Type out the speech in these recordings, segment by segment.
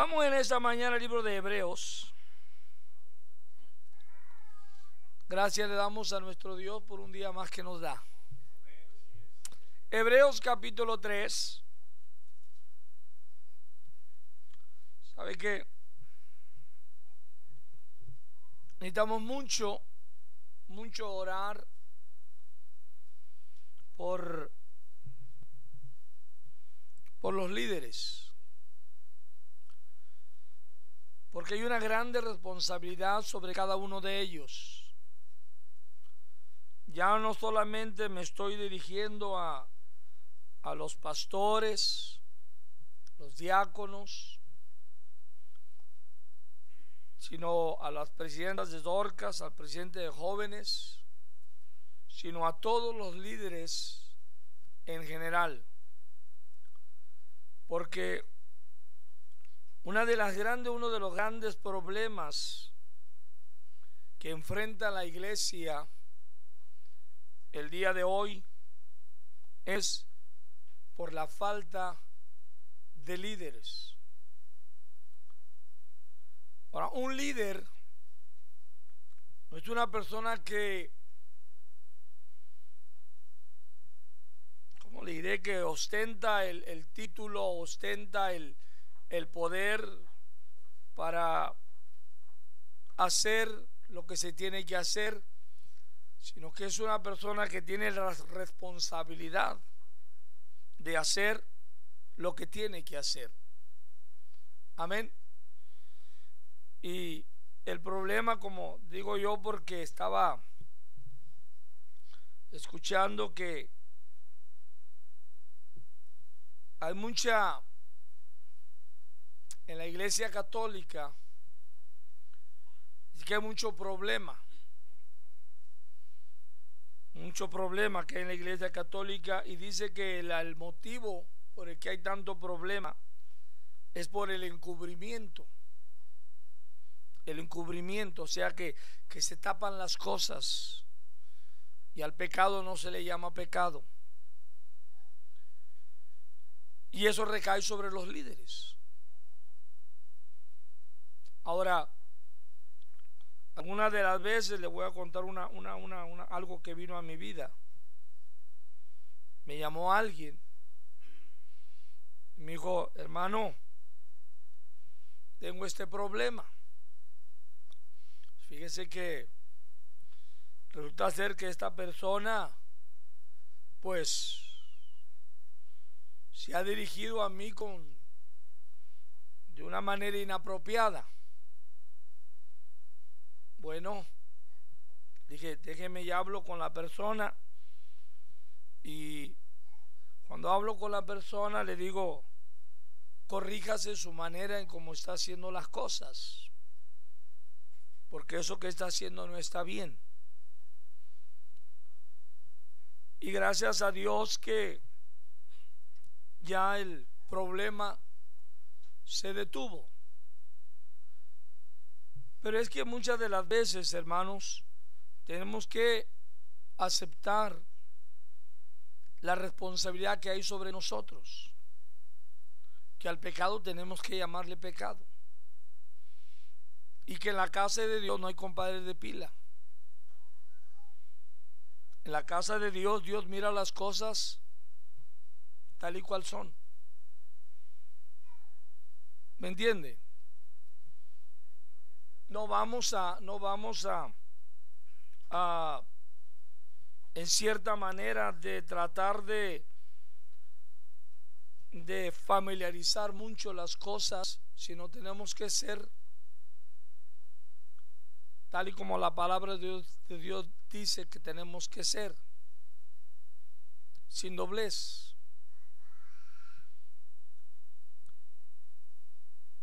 Vamos en esta mañana al libro de Hebreos. Gracias le damos a nuestro Dios por un día más que nos da. Hebreos capítulo 3. ¿Sabe qué? Necesitamos mucho orar por los líderes, porque hay una grande responsabilidad sobre cada uno de ellos. Ya no solamente me estoy dirigiendo a los pastores, los diáconos, sino a las presidentas de Dorcas, al presidente de jóvenes, sino a todos los líderes en general. Porque uno de los grandes problemas que enfrenta la iglesia el día de hoy es por la falta de líderes. Ahora, un líder no es una persona que, ¿cómo le diré?, que ostenta el título, ostenta el poder para hacer lo que se tiene que hacer, sino que es una persona que tiene la responsabilidad de hacer lo que tiene que hacer. Amén. Y el problema, como digo yo, porque estaba escuchando que hay mucha en la iglesia católica, es que hay mucho problema que hay en la iglesia católica, y dice que el motivo por el que hay tanto problema es por el encubrimiento, o sea que se tapan las cosas y al pecado no se le llama pecado, y eso recae sobre los líderes. Ahora, algunas de las veces le voy a contar algo que vino a mi vida. Me llamó alguien y me dijo: hermano, tengo este problema. Fíjese que resulta ser que esta persona pues se ha dirigido a mí de una manera inapropiada. Bueno, dije, déjeme y hablo con la persona, y cuando hablo con la persona le digo: corríjase su manera en cómo está haciendo las cosas, porque eso que está haciendo no está bien. Y gracias a Dios que ya el problema se detuvo. Pero es que muchas de las veces, hermanos, tenemos que aceptar la responsabilidad que hay sobre nosotros, que al pecado tenemos que llamarle pecado, y que en la casa de Dios no hay compadres de pila. En la casa de Dios, Dios mira las cosas tal y cual son. ¿Me entiende? No vamos a en cierta manera de tratar de familiarizar mucho las cosas, sino tenemos que ser tal y como la palabra de Dios dice que tenemos que ser, sin doblez.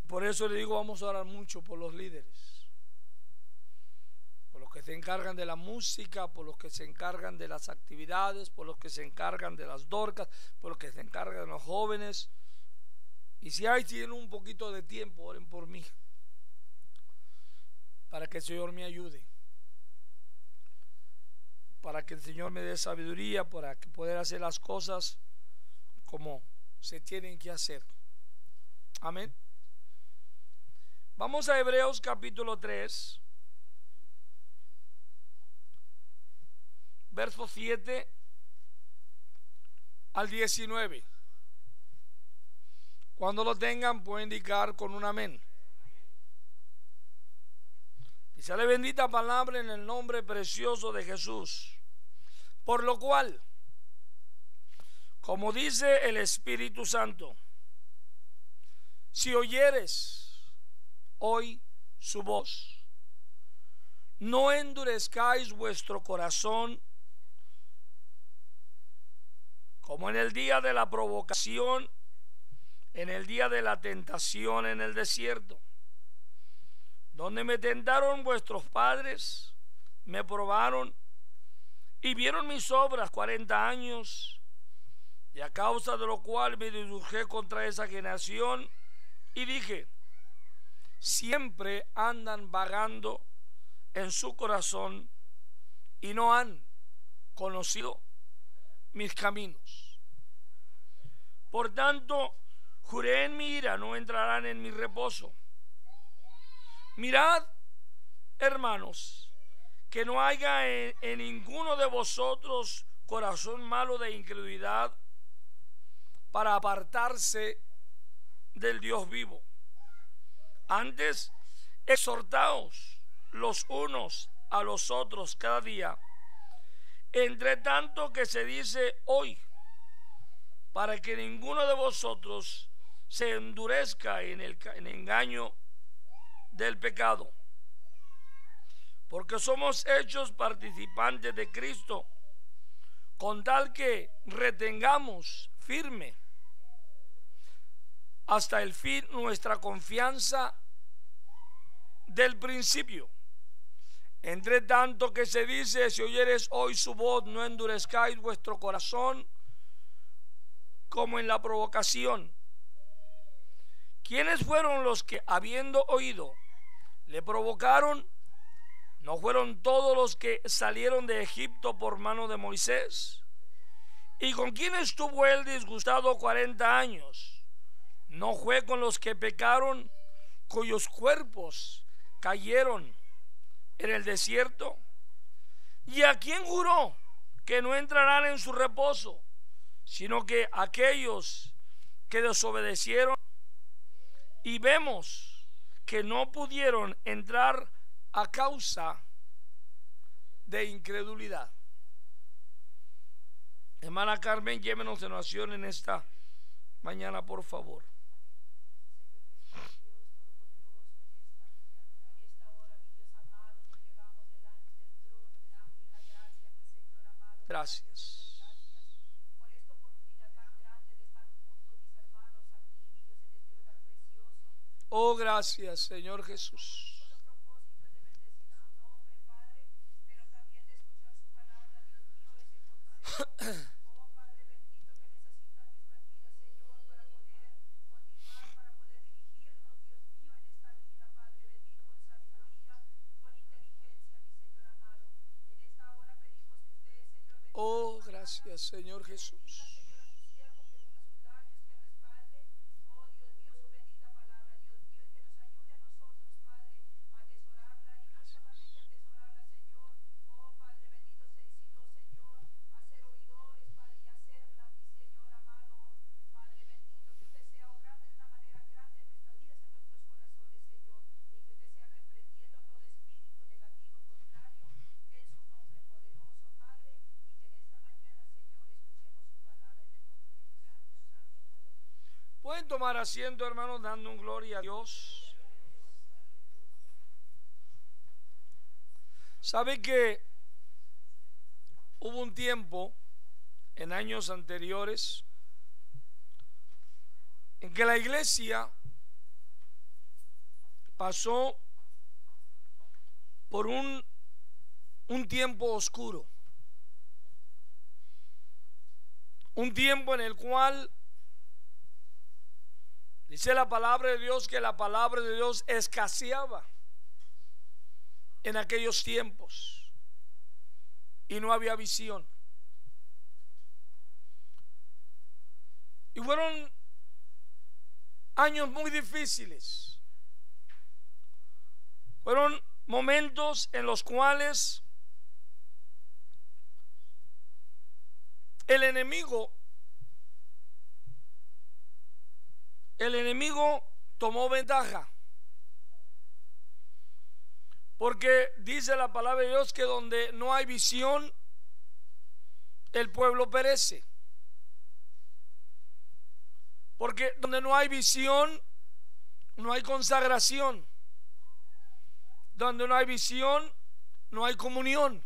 Por eso le digo, vamos a orar mucho por los líderes, por los que se encargan de la música, por los que se encargan de las actividades, por los que se encargan de las dorcas, por los que se encargan de los jóvenes. Y si tienen un poquito de tiempo, oren por mí, para que el Señor me ayude, para que el Señor me dé sabiduría, para que pueda hacer las cosas como se tienen que hacer. Amén. Vamos a Hebreos capítulo 3, versos 7 al 19. Cuando lo tengan, pueden indicar con un amén. Y sale bendita palabra en el nombre precioso de Jesús. Por lo cual, como dice el Espíritu Santo, si oyeres hoy su voz, no endurezcáis vuestro corazón como en el día de la provocación, en el día de la tentación en el desierto, donde me tentaron vuestros padres, me probaron y vieron mis obras 40 años, y a causa de lo cual me dirigí contra esa generación y dije: siempre andan vagando en su corazón y no han conocido mis caminos. Por tanto, juré en mi ira, no entrarán en mi reposo. Mirad, hermanos, que no haya en ninguno de vosotros corazón malo de incredulidad para apartarse del Dios vivo. Antes, exhortaos los unos a los otros cada día, entre tanto que se dice hoy, para que ninguno de vosotros se endurezca en el engaño del pecado, porque somos hechos participantes de Cristo, con tal que retengamos firme hasta el fin nuestra confianza del principio. Entre tanto que se dice: si oyeres hoy su voz, no endurezcáis vuestro corazón como en la provocación. ¿Quiénes fueron los que, habiendo oído, le provocaron? ¿No fueron todos los que salieron de Egipto por mano de Moisés? ¿Y con quién estuvo él disgustado 40 años? ¿No fue con los que pecaron, cuyos cuerpos cayeron en el desierto? ¿Y a quién juró que no entrarán en su reposo, sino que aquellos que desobedecieron? Y vemos que no pudieron entrar a causa de incredulidad. Hermana Carmen, llévenos en oración en esta mañana, por favor. Gracias. Oh, gracias, Señor Jesús. Oh, gracias, Señor Jesús. Pueden tomar asiento, hermanos, dando un gloria a Dios. ¿Sabe que hubo un tiempo en años anteriores en que la iglesia pasó por un tiempo oscuro? Un tiempo en el cual dice la palabra de Dios que la palabra de Dios escaseaba en aquellos tiempos y no había visión. Y fueron años muy difíciles, Fueron momentos en los cuales el enemigo tomó ventaja, porque dice la palabra de Dios que donde no hay visión, el pueblo perece. Porque donde no hay visión, no hay consagración. Donde no hay visión, no hay comunión.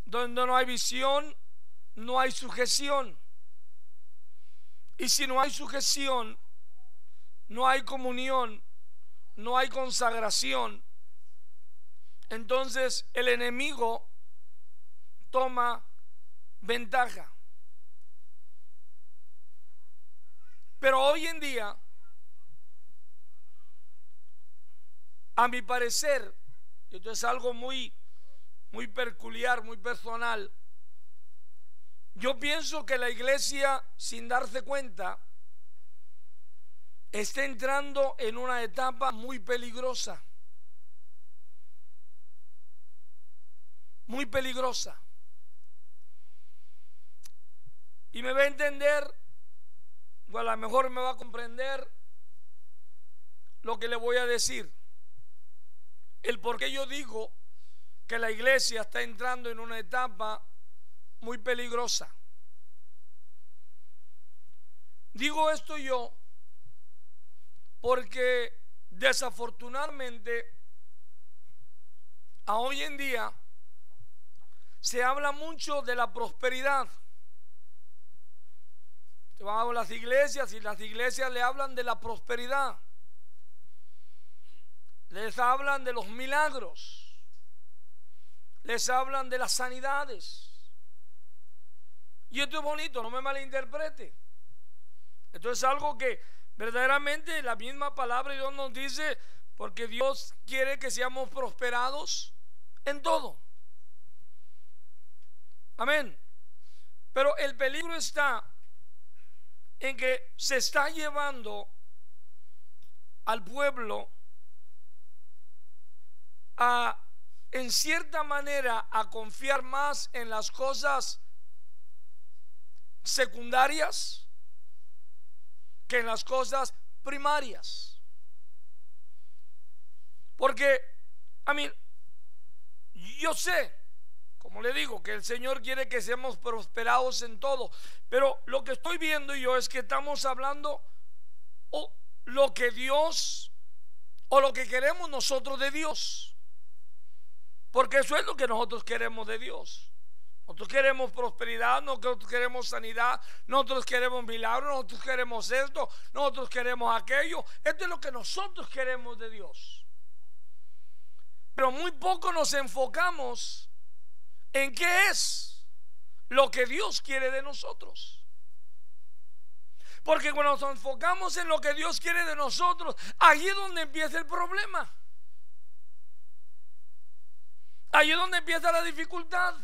Donde no hay visión, no hay sujeción. Y si no hay sujeción, no hay comunión, no hay consagración, entonces el enemigo toma ventaja. Pero hoy en día, a mi parecer, esto es algo muy peculiar, muy personal, yo pienso que la iglesia, sin darse cuenta, está entrando en una etapa muy peligrosa. Muy peligrosa. Y me va a entender, o a lo mejor me va a comprender lo que le voy a decir. El por qué yo digo que la iglesia está entrando en una etapa muy peligrosa. Digo esto yo porque desafortunadamente a hoy en día se habla mucho de la prosperidad. Te van a las iglesias y las iglesias le hablan de la prosperidad, les hablan de los milagros, les hablan de las sanidades. Y esto es bonito, no me malinterprete. Esto es algo que verdaderamente la misma palabra de Dios nos dice, porque Dios quiere que seamos prosperados en todo. Amén. Pero el peligro está en que se está llevando al pueblo a, en cierta manera, a confiar más en las cosas secundarias que en las cosas primarias. Porque a mí, yo sé, como le digo, que el Señor quiere que seamos prosperados en todo, pero lo que estoy viendo yo es que estamos hablando lo que Dios, o lo que queremos nosotros de Dios, porque eso es lo que nosotros queremos de Dios. Nosotros queremos prosperidad, nosotros queremos sanidad, nosotros queremos milagros, nosotros queremos esto, nosotros queremos aquello. Esto es lo que nosotros queremos de Dios. Pero muy poco nos enfocamos en qué es lo que Dios quiere de nosotros. Porque cuando nos enfocamos en lo que Dios quiere de nosotros, ahí es donde empieza el problema. Ahí es donde empieza la dificultad.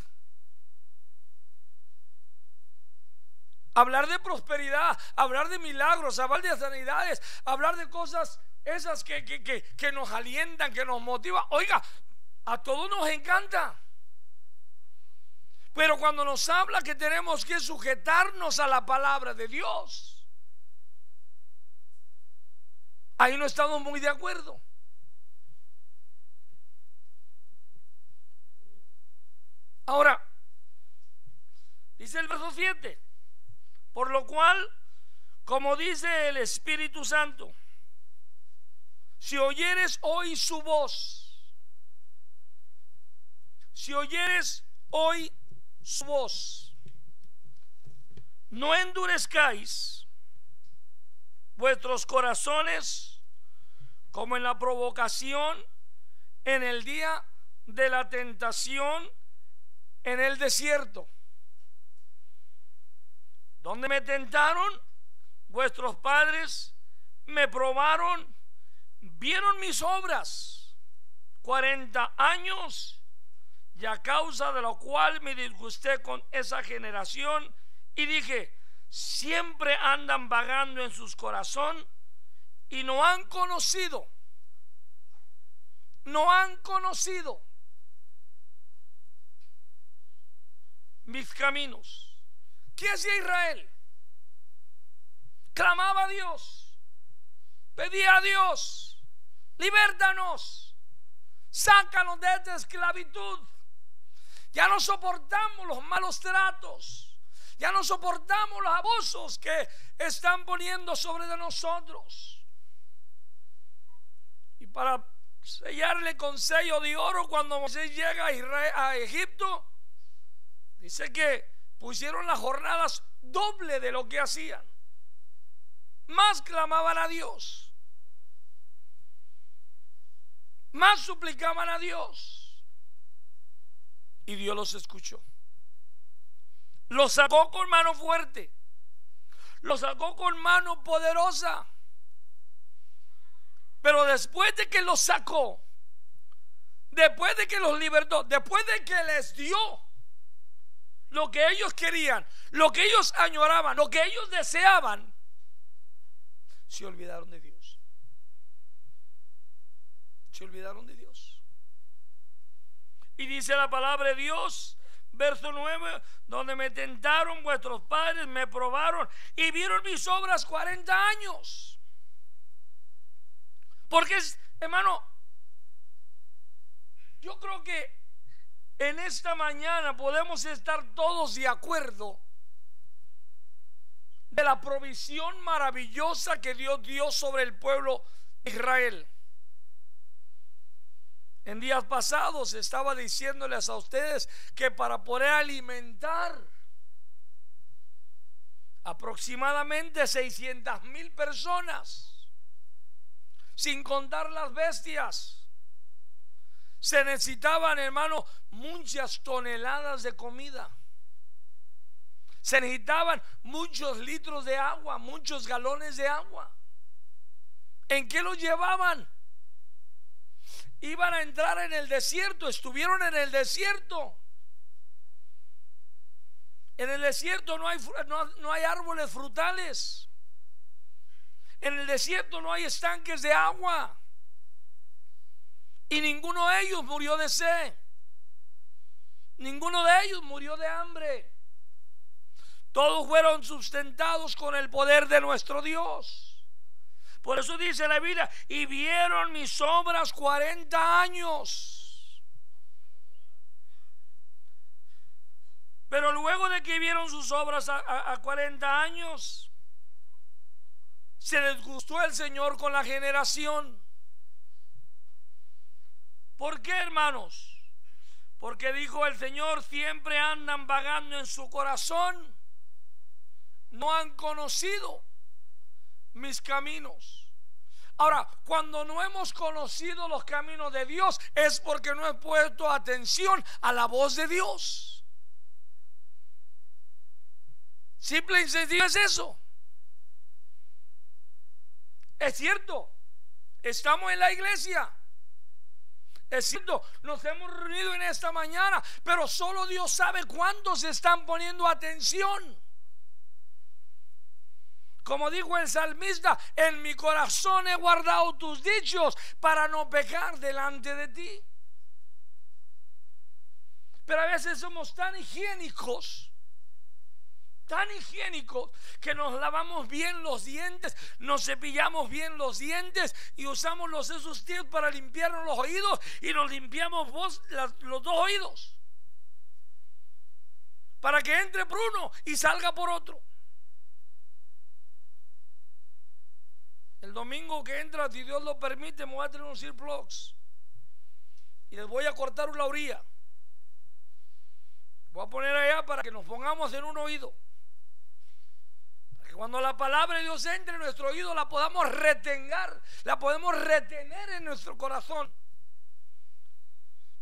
Hablar de prosperidad, hablar de milagros, hablar de sanidades, hablar de cosas esas que nos alientan, que nos motivan. Oiga, a todos nos encanta. Pero cuando nos habla que tenemos que sujetarnos a la palabra de Dios, ahí no estamos muy de acuerdo. Ahora, dice el verso 7: por lo cual, como dice el Espíritu Santo, si oyeres hoy su voz, si oyeres hoy su voz, no endurezcáis vuestros corazones como en la provocación en el día de la tentación en el desierto, donde me tentaron vuestros padres, me probaron, vieron mis obras 40 años, y a causa de lo cual me disgusté con esa generación y dije: siempre andan vagando en sus corazón y no han conocido no han conocido mis caminos. ¿Qué hacía Israel? Clamaba a Dios, pedía a Dios: libértanos, sácanos de esta esclavitud. Ya no soportamos los malos tratos, ya no soportamos los abusos que están poniendo sobre de nosotros. Y para sellarle con sello de oro, cuando Moisés llega a Egipto, dice que pusieron las jornadas doble de lo que hacían. Más clamaban a Dios, más suplicaban a Dios, y Dios los escuchó. Los sacó con mano fuerte, los sacó con mano poderosa. Pero después de que los sacó, después de que los libertó, después de que les dio lo que ellos querían, lo que ellos añoraban, lo que ellos deseaban, se olvidaron de Dios. Se olvidaron de Dios. Y dice la palabra de Dios, verso 9: donde me tentaron vuestros padres, me probaron y vieron mis obras 40 años. Porque, hermano, yo creo que en esta mañana podemos estar todos de acuerdo de la provisión maravillosa que Dios dio sobre el pueblo de Israel. En días pasados estaba diciéndoles a ustedes que para poder alimentar aproximadamente 600,000 personas, sin contar las bestias, se necesitaban, hermano, muchas toneladas de comida. Se necesitaban muchos litros de agua, muchos galones de agua. ¿En qué los llevaban? Iban a entrar en el desierto, estuvieron en el desierto. En el desierto no hay árboles frutales. En el desierto no hay estanques de agua. Y ninguno de ellos murió de sed. Ninguno de ellos murió de hambre. Todos fueron sustentados con el poder de nuestro Dios. Por eso dice la Biblia: y vieron mis obras 40 años. Pero luego de que vieron sus obras a 40 años, se les gustó el Señor con la generación. ¿Por qué, hermanos? Porque dijo el Señor: siempre andan vagando en su corazón, no han conocido mis caminos. Ahora, cuando no hemos conocido los caminos de Dios, es porque no he puesto atención a la voz de Dios. Simple y sencillo es eso. Es cierto, estamos en la iglesia, es cierto, nos hemos reunido en esta mañana, pero solo Dios sabe cuántos están poniendo atención. Como dijo el salmista: en mi corazón he guardado tus dichos para no pecar delante de ti. Pero a veces somos tan higiénicos, que nos lavamos bien los dientes, nos cepillamos bien los dientes y usamos esos tips para limpiarnos los oídos, y nos limpiamos los dos oídos para que entre por uno y salga por otro. El domingo que entra, si Dios lo permite, me voy a tener unos earplugs y les voy a cortar una orilla. Voy a poner allá para que nos pongamos en un oído, para que cuando la palabra de Dios entre en nuestro oído la podamos retener, la podemos retener en nuestro corazón.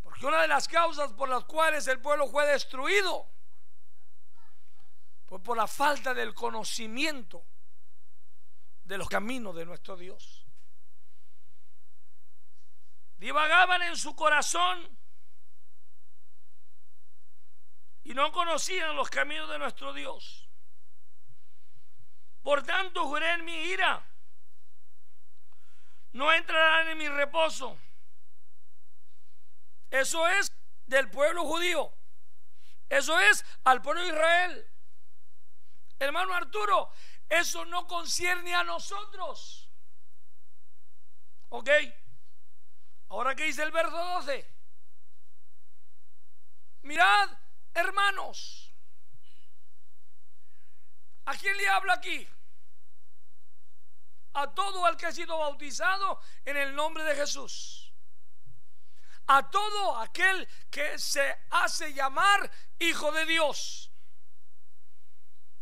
Porque una de las causas por las cuales el pueblo fue destruido fue por la falta del conocimiento de los caminos de nuestro Dios. Divagaban en su corazón y no conocían los caminos de nuestro Dios. Por tanto juré en mi ira: no entrarán en mi reposo. Eso es del pueblo judío. Eso es al pueblo de Israel. Hermano Arturo, eso no concierne a nosotros. ¿Ok? Ahora, ¿qué dice el verso 12? Mirad, hermanos. ¿A quién le habla aquí? A todo el que ha sido bautizado en el nombre de Jesús. A todo aquel que se hace llamar hijo de Dios.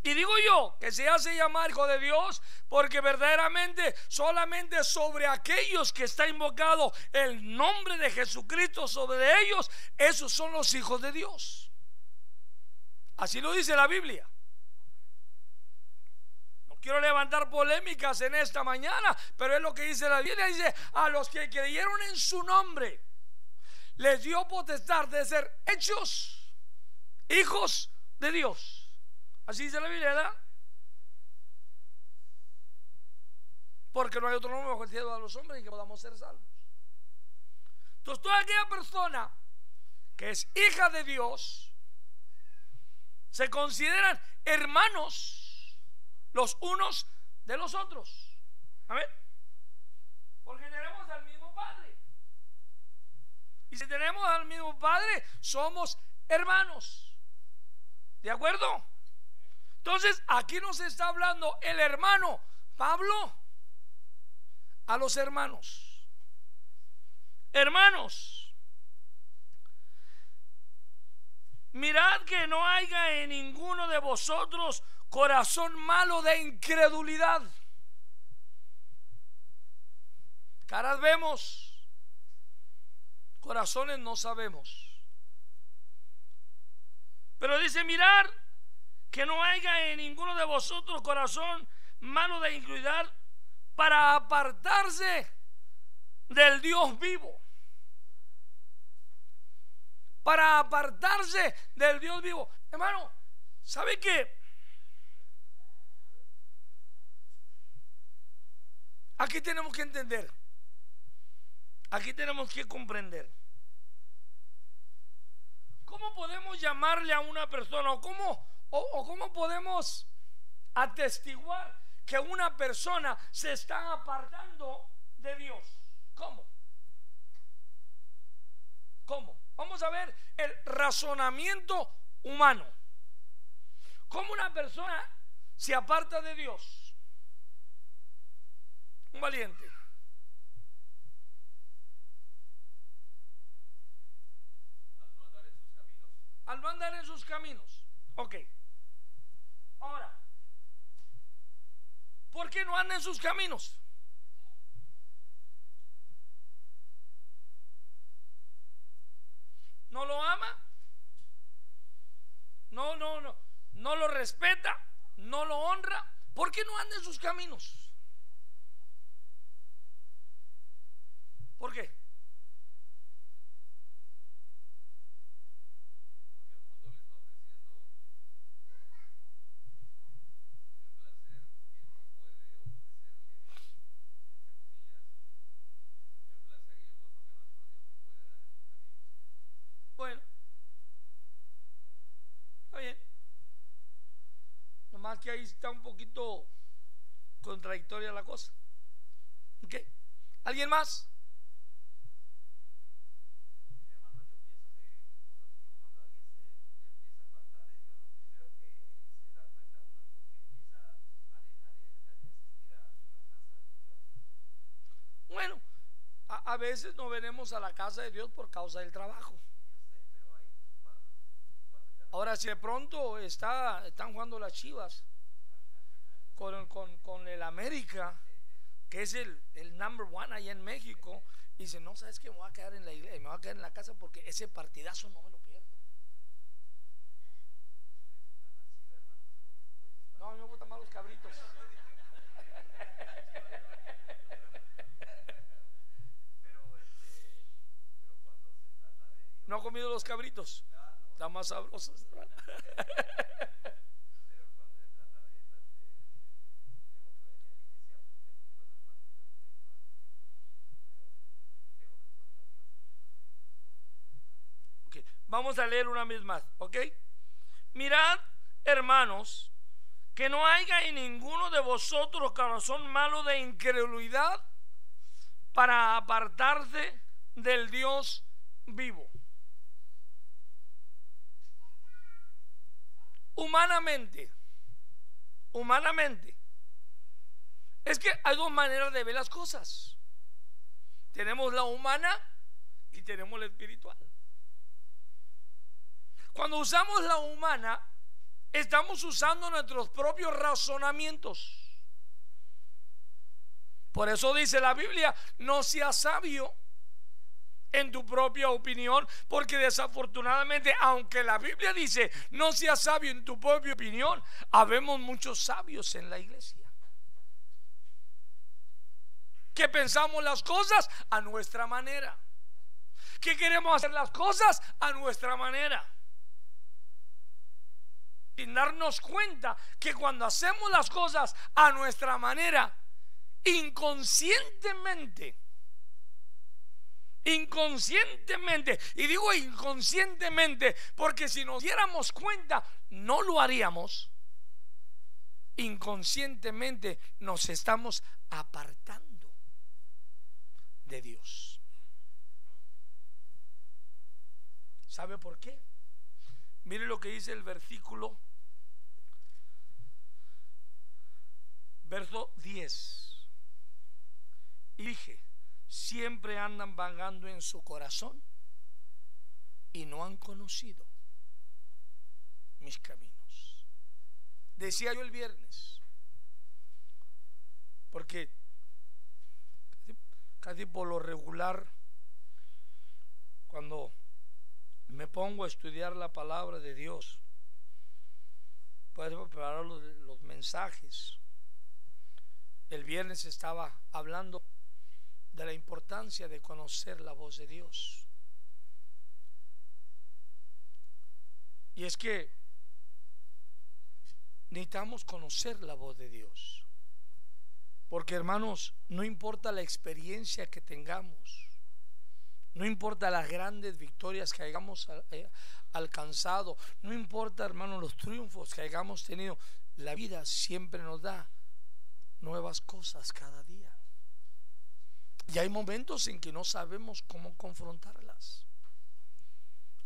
Y digo yo que se hace llamar hijo de Dios porque verdaderamente solamente sobre aquellos que está invocado el nombre de Jesucristo sobre ellos, esos son los hijos de Dios. Así lo dice la Biblia. No quiero levantar polémicas en esta mañana, pero es lo que dice la Biblia. Dice: a los que creyeron en su nombre les dio potestad de ser hechos hijos de Dios. Así dice la Biblia, ¿verdad? Porque no hay otro nombre bajo el cielo a los hombres en que podamos ser salvos. Entonces, toda aquella persona que es hija de Dios se consideran hermanos los unos de los otros. A ver, porque tenemos al mismo Padre. Y si tenemos al mismo Padre, somos hermanos. ¿De acuerdo? Entonces, aquí nos está hablando el hermano Pablo a los hermanos. Hermanos, mirad que no haya en ninguno de vosotros corazón malo de incredulidad. Caras vemos, corazones no sabemos. Pero dice: mirad que no haya en ninguno de vosotros corazón malo de incredulidad, para apartarse del Dios vivo. Para apartarse del Dios vivo. Hermano, ¿sabe qué? Aquí tenemos que entender. Aquí tenemos que comprender. ¿Cómo podemos llamarle a una persona o cómo podemos atestiguar que una persona se está apartando de Dios? ¿Cómo? Vamos a ver el razonamiento humano. ¿Cómo una persona se aparta de Dios? Un valiente. Al no andar en sus caminos. Ok. Ahora, ¿por qué no anda en sus caminos? ¿No lo ama? No lo respeta, no lo honra. ¿Por qué no anda en sus caminos? ¿Por qué? Bueno, está bien. Nomás que ahí está un poquito contradictoria la cosa. ¿Ok? ¿Alguien más? Bueno, a veces no venimos a la casa de Dios por causa del trabajo. Ahora, si de pronto están jugando las Chivas con el América, que es el number one allá en México, y dice: no, sabes que me voy a quedar en la iglesia, me voy a quedar en la casa porque ese partidazo no me lo pierdo. No, a mí me gustan más los cabritos. ¿No ha comido los cabritos? Están más sabrosos, hermano. Vamos a leer una vez más, ¿ok? Mirad, hermanos, que no haya en ninguno de vosotros corazón malo de incredulidad para apartarse del Dios vivo. Humanamente, es que hay dos maneras de ver las cosas. Tenemos la humana y tenemos la espiritual. Cuando usamos la humana, estamos usando nuestros propios razonamientos. Por eso dice la Biblia: no seas sabio en tu propia opinión, porque desafortunadamente, aunque la Biblia dice no seas sabio en tu propia opinión, habemos muchos sabios en la iglesia que pensamos las cosas a nuestra manera, que queremos hacer las cosas a nuestra manera, sin darnos cuenta que cuando hacemos las cosas a nuestra manera, inconscientemente, y digo inconscientemente porque si nos diéramos cuenta no lo haríamos, inconscientemente nos estamos apartando de Dios. ¿Sabe por qué? Mire lo que dice el versículo, verso 10. Y dije: siempre andan vagando en su corazón y no han conocido mis caminos. Decía yo el viernes, porque casi por lo regular, cuando me pongo a estudiar la palabra de Dios, puedo preparar los mensajes. El viernes estaba hablando de la importancia de conocer la voz de Dios. Y es que necesitamos conocer la voz de Dios, porque, hermanos, no importa la experiencia que tengamos, no importa las grandes victorias que hayamos alcanzado, no importa, hermanos, los triunfos que hayamos tenido, la vida siempre nos da nuevas cosas cada día. Y hay momentos en que no sabemos cómo confrontarlas.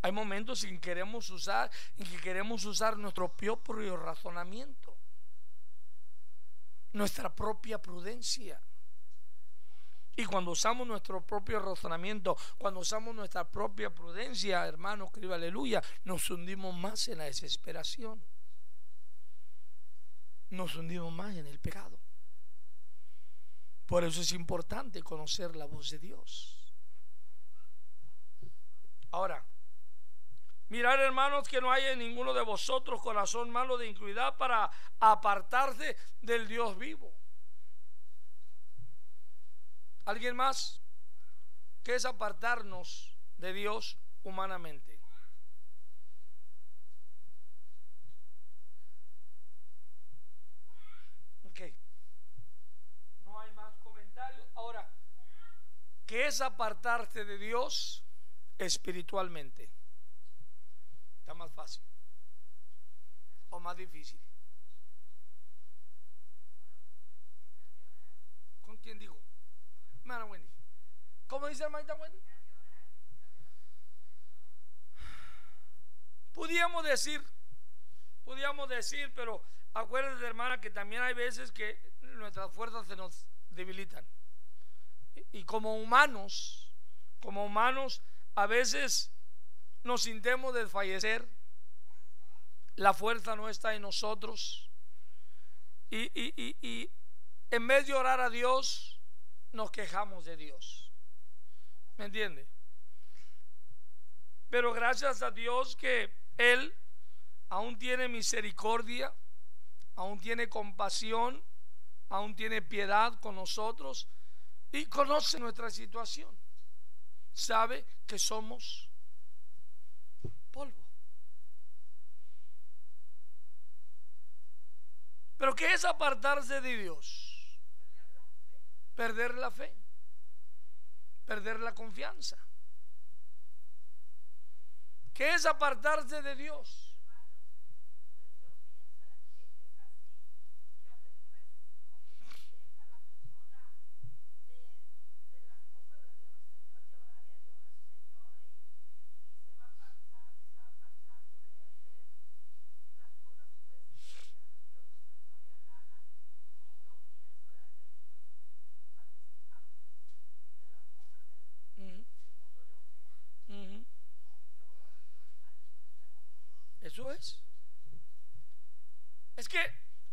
Hay momentos en que queremos usar nuestro propio razonamiento, nuestra propia prudencia. Y cuando usamos nuestro propio razonamiento, cuando usamos nuestra propia prudencia, hermano, querido, aleluya, nos hundimos más en la desesperación, nos hundimos más en el pecado. Por eso es importante conocer la voz de Dios. Ahora, mirad, hermanos, que no haya en ninguno de vosotros corazón malo de iniquidad para apartarse del Dios vivo. ¿Alguien más? ¿Qué es apartarnos de Dios humanamente? Ok, no hay más comentarios. Ahora, ¿qué es apartarse de Dios espiritualmente? ¿Está más fácil o más difícil? ¿Con quién digo? Hermana Wendy. ¿Cómo dice hermanita Wendy? Podíamos decir, pero acuérdense, hermana, que también hay veces que nuestras fuerzas se nos debilitan. Y como humanos, a veces nos sintemos desfallecer, la fuerza no está en nosotros, y en vez de orar a Dios, nos quejamos de Dios. ¿Me entiende? Pero gracias a Dios que Él aún tiene misericordia, aún tiene compasión, aún tiene piedad con nosotros y conoce nuestra situación. Sabe que somos polvo. Pero ¿qué es apartarse de Dios? Perder la fe, perder la confianza. ¿Qué es apartarse de Dios? Eso es. Es que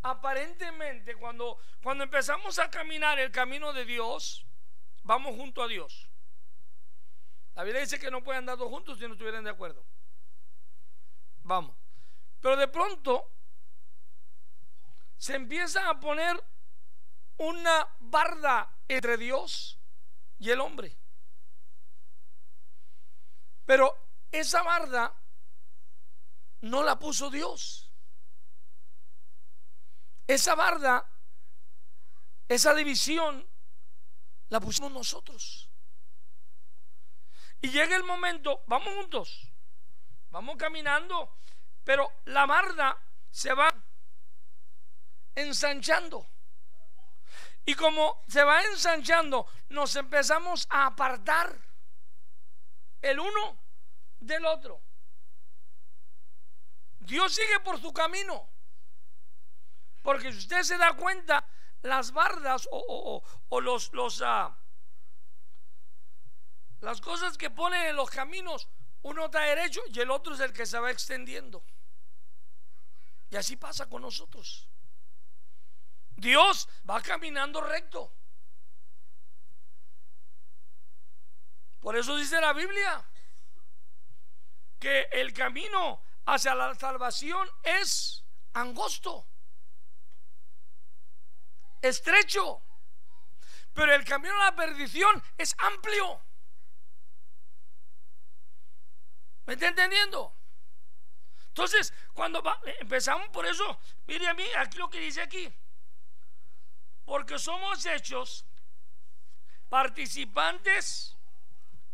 aparentemente cuando empezamos a caminar el camino de Dios, vamos junto a Dios. La Biblia dice que no pueden andar dos juntos si no estuvieran de acuerdo. Vamos. Pero de pronto se empieza a poner una barda entre Dios y el hombre. Pero esa barda no la puso Dios. Esa barda, esa división, la pusimos nosotros. Y llega el momento, vamos juntos, vamos caminando, pero la barda se va ensanchando. Y como se va ensanchando, nos empezamos a apartar el uno del otro. Dios sigue por su camino, porque si usted se da cuenta, las bardas las cosas que ponen en los caminos, uno está derecho y el otro es el que se va extendiendo. Y así pasa con nosotros. Dios va caminando recto. Por eso dice la Biblia que el camino hacia la salvación es angosto, estrecho, pero el camino a la perdición es amplio. ¿Me está entendiendo? Entonces, cuando empezamos por eso, mire a mí, aquí lo que dice aquí: porque somos hechos participantes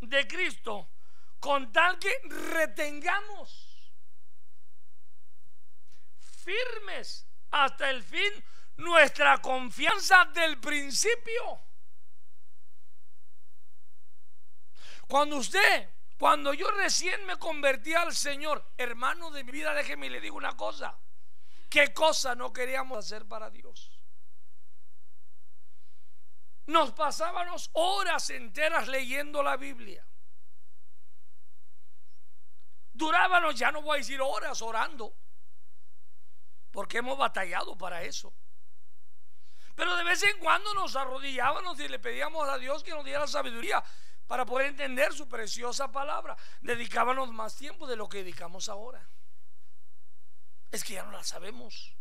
de Cristo, con tal que retengamos firmes hasta el fin nuestra confianza del principio. Cuando yo recién me convertí al Señor, hermano de mi vida, déjeme y le digo una cosa: ¿qué cosa no queríamos hacer para Dios? Nos pasábamos horas enteras leyendo la Biblia. Durábamos, ya no voy a decir horas, orando, porque hemos batallado para eso. Pero de vez en cuando nos arrodillábamos y le pedíamos a Dios que nos diera sabiduría para poder entender su preciosa palabra. Dedicábamos más tiempo de lo que dedicamos ahora. Es que ya no la sabemos.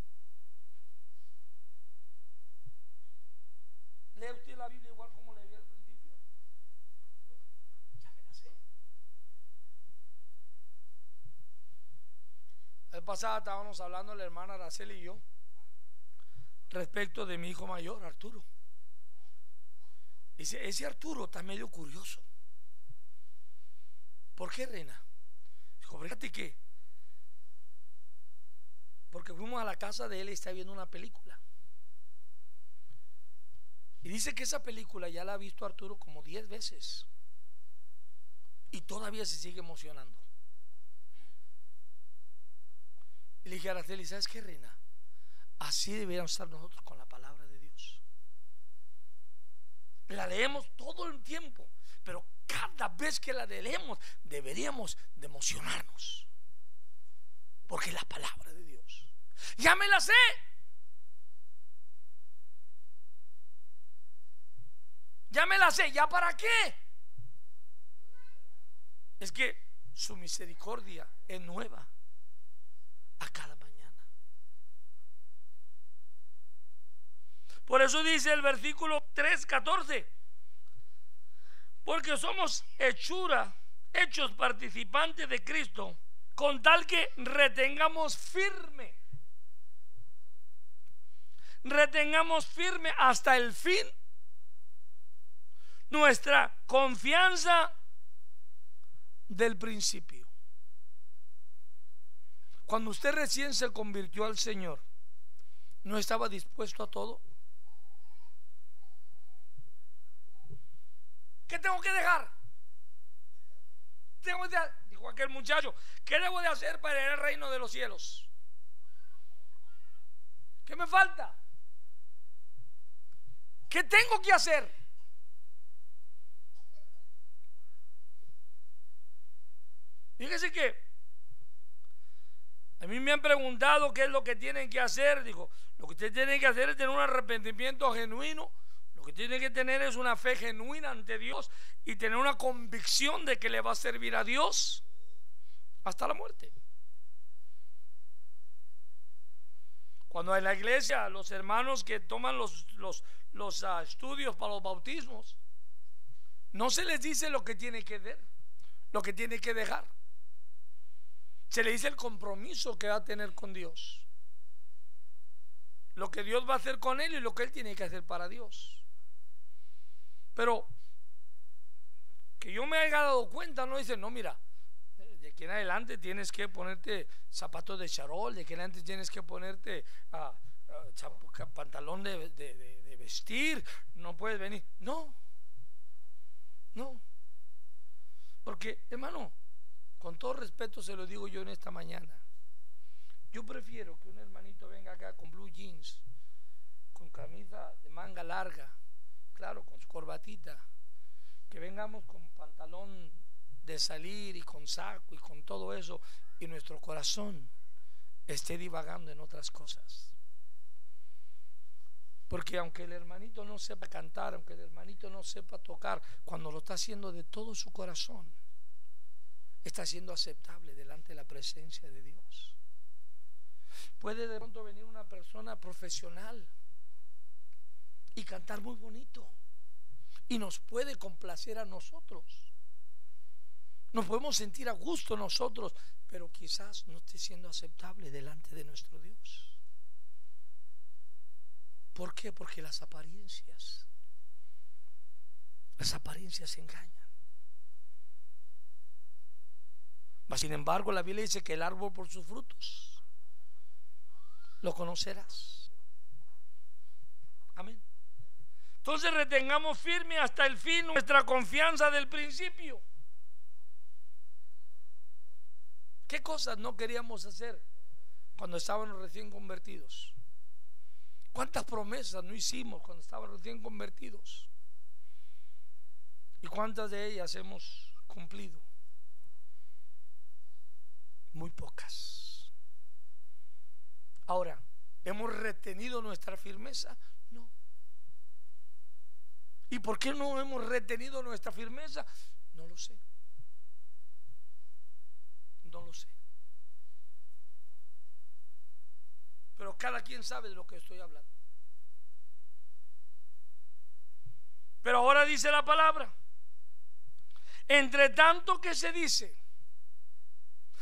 ¿Lee usted la Biblia igual como leía al principio? Ya me la sé. El pasado estábamos hablando la hermana Araceli y yo respecto de mi hijo mayor, Arturo. Dice: ese Arturo está medio curioso. ¿Por qué, reina? Dijo: fíjate que porque fuimos a la casa de él y está viendo una película. Y dice que esa película ya la ha visto Arturo como 10 veces y todavía se sigue emocionando. Y le dije a Araceli: ¿sabes qué, reina? Así deberíamos estar nosotros con la palabra de Dios. La leemos todo el tiempo, pero cada vez que la leemos deberíamos de emocionarnos, porque es la palabra de Dios. Ya me la sé. Ya me la sé. ¿Ya para qué? Es que su misericordia es nueva a cada mañana. Por eso dice el versículo 3:14: porque somos hechos participantes de Cristo, con tal que retengamos firme hasta el fin nuestra confianza del principio. Cuando usted recién se convirtió al Señor, ¿no estaba dispuesto a todo? ¿Qué tengo que dejar? Dijo aquel muchacho, ¿qué debo de hacer para ir al reino de los cielos? ¿Qué me falta? ¿Qué tengo que hacer? Fíjese que a mí me han preguntado qué es lo que tienen que hacer. Dijo, lo que usted tiene que hacer es tener un arrepentimiento genuino. Lo que tiene que tener es una fe genuina ante Dios y tener una convicción de que le va a servir a Dios hasta la muerte. Cuando en la iglesia los hermanos que toman los estudios para los bautismos, no se les dice lo que tiene que ver, lo que tiene que dejar. Se le dice el compromiso que va a tener con Dios, lo que Dios va a hacer con él y lo que él tiene que hacer para Dios. Pero que yo me haya dado cuenta, no dice, no, mira, de aquí en adelante tienes que ponerte zapatos de charol, de aquí en adelante tienes que ponerte pantalón de vestir, no puedes venir. No, porque, hermano, con todo respeto se lo digo yo en esta mañana, yo prefiero que un hermanito venga acá con blue jeans, con camisa de manga larga, claro, con su corbatita, que vengamos con pantalón de salir y con saco y con todo eso, y nuestro corazón esté divagando en otras cosas. Porque aunque el hermanito no sepa cantar, aunque el hermanito no sepa tocar, cuando lo está haciendo de todo su corazón, está siendo aceptable delante de la presencia de Dios. Puede de pronto venir una persona profesional y cantar muy bonito, y nos puede complacer a nosotros, nos podemos sentir a gusto nosotros, pero quizás no esté siendo aceptable delante de nuestro Dios. ¿Por qué? Porque las apariencias engañan. Mas sin embargo, la Biblia dice que el árbol por sus frutos lo conocerás. Amén. Entonces retengamos firme hasta el fin nuestra confianza del principio. ¿Qué cosas no queríamos hacer cuando estábamos recién convertidos? ¿Cuántas promesas no hicimos cuando estábamos recién convertidos? ¿Y cuántas de ellas hemos cumplido? Muy pocas. Ahora, ¿hemos retenido nuestra firmeza? No. ¿Y por qué no hemos retenido nuestra firmeza? No lo sé. No lo sé. Pero cada quien sabe de lo que estoy hablando. Pero ahora dice la palabra: entre tanto que se dice,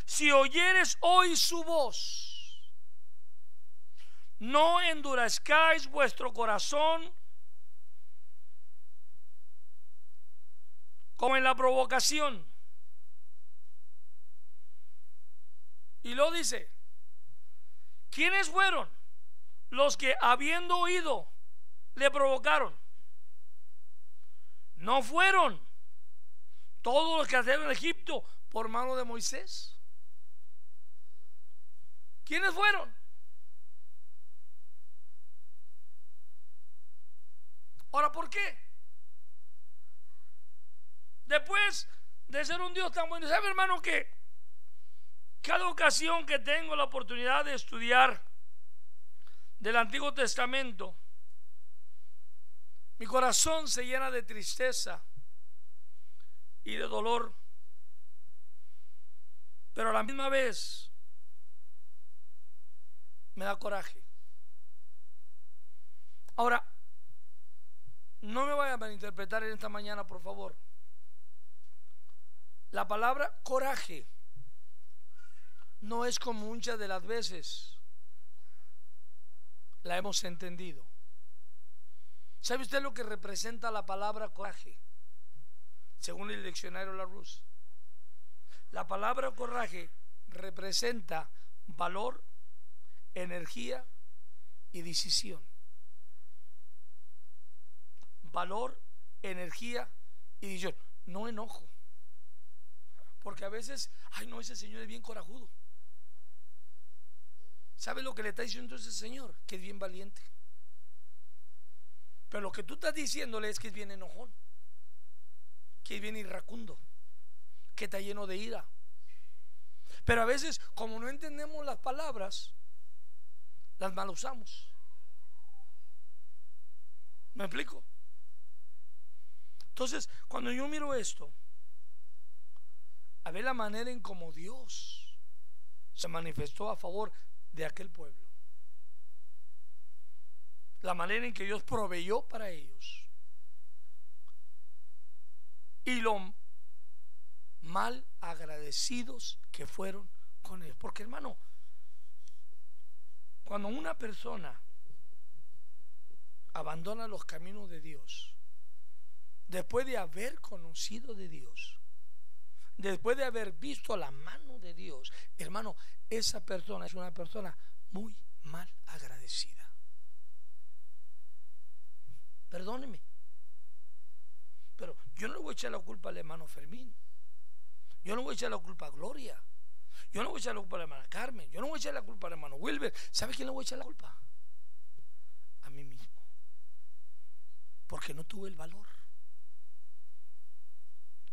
si oyeres hoy su voz, no endurezcáis vuestro corazón como en la provocación. Y lo dice, ¿quiénes fueron los que habiendo oído le provocaron? ¿No fueron todos los que hacían en Egipto por mano de Moisés? ¿Quiénes fueron? Ahora, ¿por qué? Después de ser un Dios tan bueno, ¿sabe, hermano, que cada ocasión que tengo la oportunidad de estudiar del Antiguo Testamento, mi corazón se llena de tristeza y de dolor, pero a la misma vez me da coraje? Ahora, no me vaya a malinterpretar en esta mañana, por favor. La palabra coraje no es como muchas de las veces la hemos entendido. ¿Sabe usted lo que representa la palabra coraje? Según el diccionario Larousse, la palabra coraje representa valor, energía y decisión. Valor, energía y decisión. No enojo. Porque a veces, ay no, ese señor es bien corajudo. ¿Sabe lo que le está diciendo ese señor? Que es bien valiente. Pero lo que tú estás diciéndole es que es bien enojón, que es bien irracundo, que está lleno de ira. Pero a veces, como no entendemos las palabras, las mal usamos. ¿Me explico? Entonces, cuando yo miro esto, a ver la manera en cómo Dios se manifestó a favor de aquel pueblo, la manera en que Dios proveyó para ellos y lo mal agradecidos que fueron con él. Porque, hermano, cuando una persona abandona los caminos de Dios, después de haber conocido de Dios, después de haber visto la mano de Dios, hermano, esa persona es una persona muy mal agradecida. Perdóneme, pero yo no le voy a echar la culpa al hermano Fermín, yo no voy a echar la culpa a Gloria, yo no voy a echar la culpa a la hermana Carmen, yo no voy a echar la culpa al hermano Wilber. ¿Sabe quién le voy a echar la culpa? A mí mismo, porque no tuve el valor,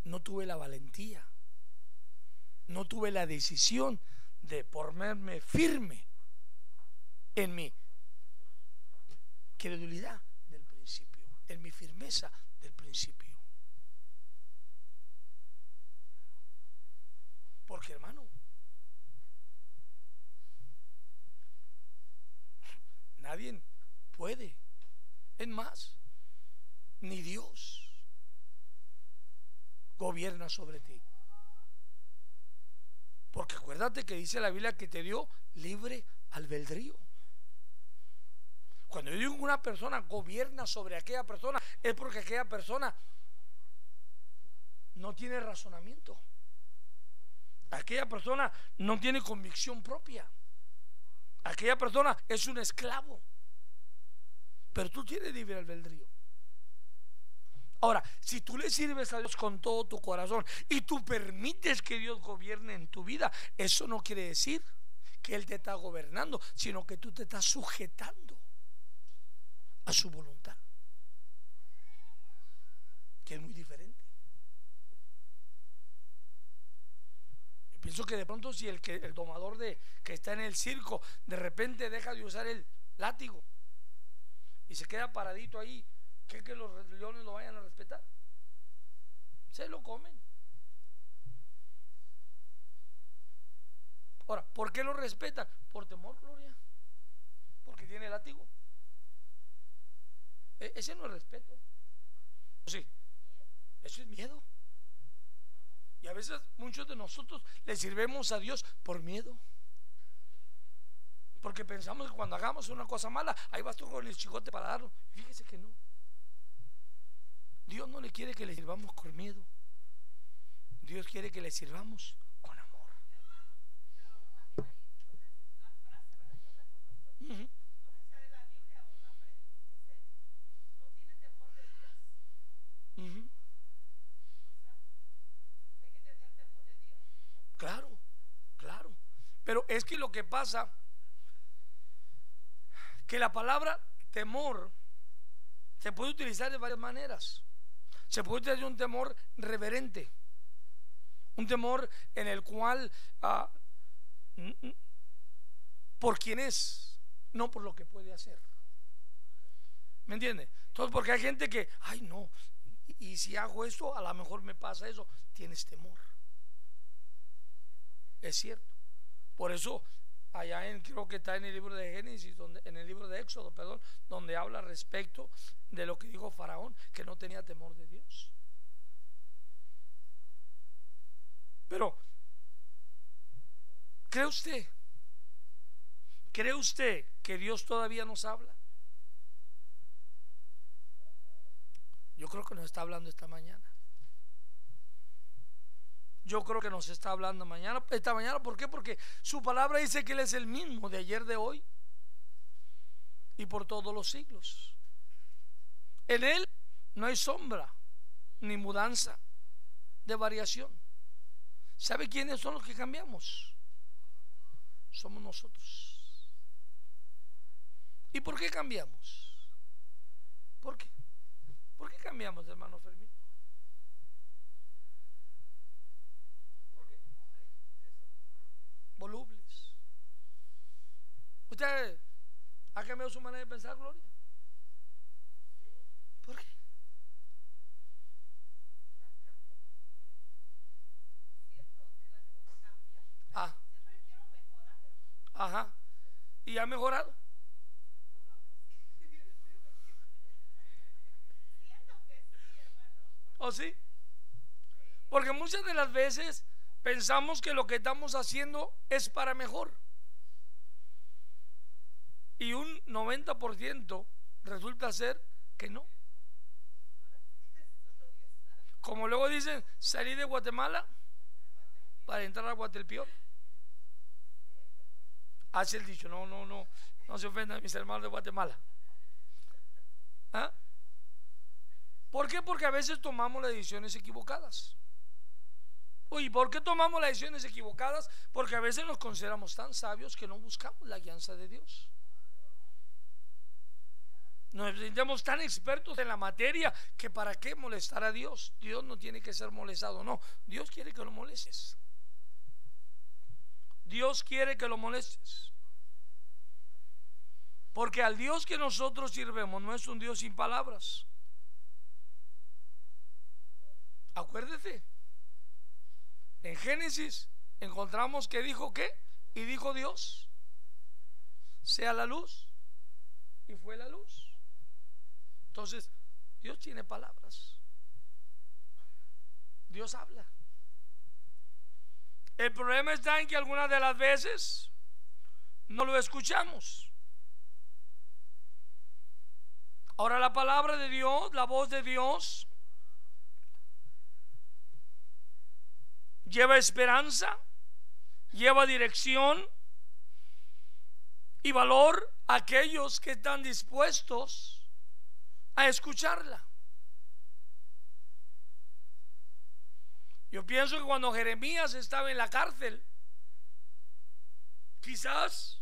no tuve la valentía, no tuve la decisión de ponerme firme en mi credulidad del principio, en mi firmeza del principio. Porque, hermano, nadie puede, es más, ni Dios gobierna sobre ti. Porque acuérdate que dice la Biblia que te dio libre albedrío. Cuando yo digo que una persona gobierna sobre aquella persona, es porque aquella persona no tiene razonamiento. Aquella persona no tiene convicción propia. Aquella persona es un esclavo. Pero tú tienes libre albedrío. Ahora, si tú le sirves a Dios con todo tu corazón y tú permites que Dios gobierne en tu vida, eso no quiere decir que Él te está gobernando, sino que tú te estás sujetando a su voluntad, que es muy diferente. Yo pienso que de pronto si el domador que está en el circo de repente deja de usar el látigo y se queda paradito ahí, ¿cree que los leones lo vayan a respetar? Se lo comen. Ahora, ¿por qué lo respetan? Por temor, Gloria, porque tiene látigo. Ese no es respeto. Sí, eso es miedo. Y a veces muchos de nosotros le sirvemos a Dios por miedo, porque pensamos que cuando hagamos una cosa mala, ahí vas tú con el chicote para darlo. Fíjese que no. Dios no le quiere que le sirvamos con miedo. Dios quiere que le sirvamos con amor. Uh-huh. Uh-huh. Claro, claro. Pero es que lo que pasa, que la palabra temor se puede utilizar de varias maneras. Se puede utilizar un temor reverente, un temor en el cual por quién es, no por lo que puede hacer. ¿Me entiende? Entonces, porque hay gente que, ay no, y si hago esto, a lo mejor me pasa eso. Tienes temor. Es cierto. Por eso allá creo que está en el libro de Génesis, en el libro de Éxodo, perdón, donde habla respecto de lo que dijo Faraón, que no tenía temor de Dios. Pero ¿cree usted que Dios todavía nos habla? Yo creo que nos está hablando esta mañana. yo creo que nos está hablando esta mañana. ¿Por qué? Porque su palabra dice que Él es el mismo de ayer, de hoy y por todos los siglos. En Él no hay sombra ni mudanza de variación. ¿Sabe quiénes son los que cambiamos? Somos nosotros. ¿Y por qué cambiamos? ¿Por qué? ¿Por qué cambiamos, hermano Fermín? ¿Por qué? Volubles. ¿Usted ha cambiado su manera de pensar, Gloria? ¿Por qué? Ah. Ajá. ¿Y ha mejorado? ¿O sí? Porque muchas de las veces pensamos que lo que estamos haciendo es para mejor. Y un 90% resulta ser que no. Como luego dicen, salí de Guatemala para entrar a Guatelpior. Hace el dicho, no se ofendan mis hermanos de Guatemala. ¿Ah? ¿Por qué? Porque a veces tomamos las decisiones equivocadas. ¿Y por qué tomamos las decisiones equivocadas? Porque a veces nos consideramos tan sabios que no buscamos la guianza de Dios. Nos sentimos tan expertos en la materia que para qué molestar a Dios. Dios no tiene que ser molestado, no. Dios quiere que lo molestes. Dios quiere que lo molestes. Porque al Dios que nosotros sirvemos no es un Dios sin palabras. Acuérdate, en Génesis encontramos que dijo ¿qué? Y dijo Dios, sea la luz, y fue la luz. Entonces, Dios tiene palabras. Dios habla. El problema está en que algunas de las veces no lo escuchamos. Ahora la palabra de Dios, la voz de Dios, lleva esperanza, lleva dirección y valor a aquellos que están dispuestos a escucharla. Yo pienso que cuando Jeremías estaba en la cárcel, quizás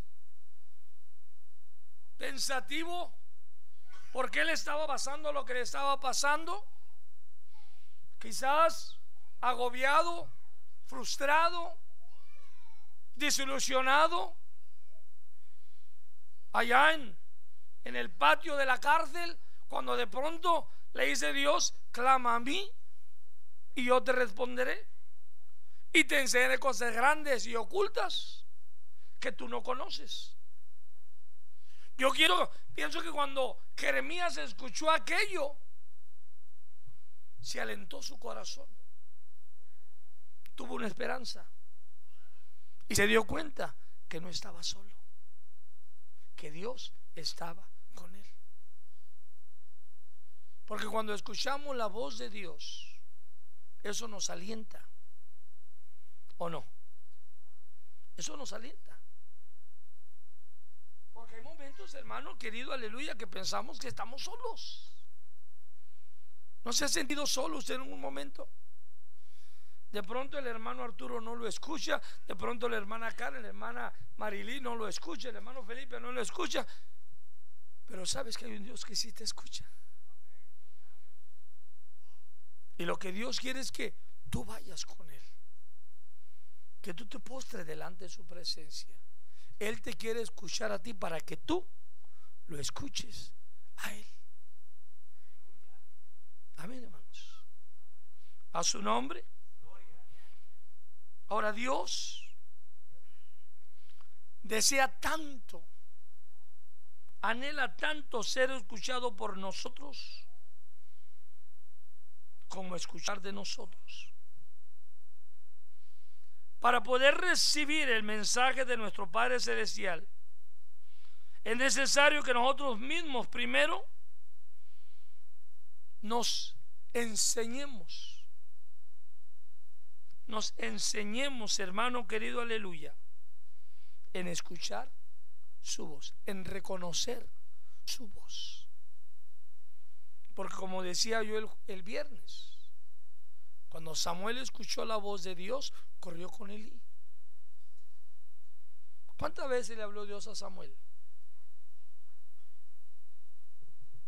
pensativo porque él estaba pasando lo que le estaba pasando, quizás agobiado, frustrado, desilusionado, allá en el patio de la cárcel, cuando de pronto le dice Dios, clama a mí y yo te responderé y te enseñaré cosas grandes y ocultas que tú no conoces. Pienso que cuando Jeremías escuchó aquello, se alentó su corazón, tuvo una esperanza y se dio cuenta que no estaba solo, que Dios estaba con él. Porque cuando escuchamos la voz de Dios, eso nos alienta, ¿o no? Eso nos alienta. Porque hay momentos, hermano querido, aleluya, que pensamos que estamos solos. ¿No se ha sentido solo usted en un momento? De pronto el hermano Arturo no lo escucha, de pronto la hermana Karen, la hermana Marilí no lo escucha, el hermano Felipe no lo escucha, pero sabes que hay un Dios que sí te escucha. Y lo que Dios quiere es que tú vayas con Él, que tú te postres delante de su presencia. Él te quiere escuchar a ti para que tú lo escuches a Él. Amén, hermanos. A su nombre. Ahora Dios desea tanto, anhela tanto ser escuchado por nosotros como escuchar de nosotros. Para poder recibir el mensaje de nuestro Padre Celestial, es necesario que nosotros mismos primero nos enseñemos nos enseñemos, hermano querido, aleluya, en escuchar su voz, en reconocer su voz. Porque como decía yo el viernes, cuando Samuel escuchó la voz de Dios, corrió con Elí. ¿Cuántas veces le habló Dios a Samuel?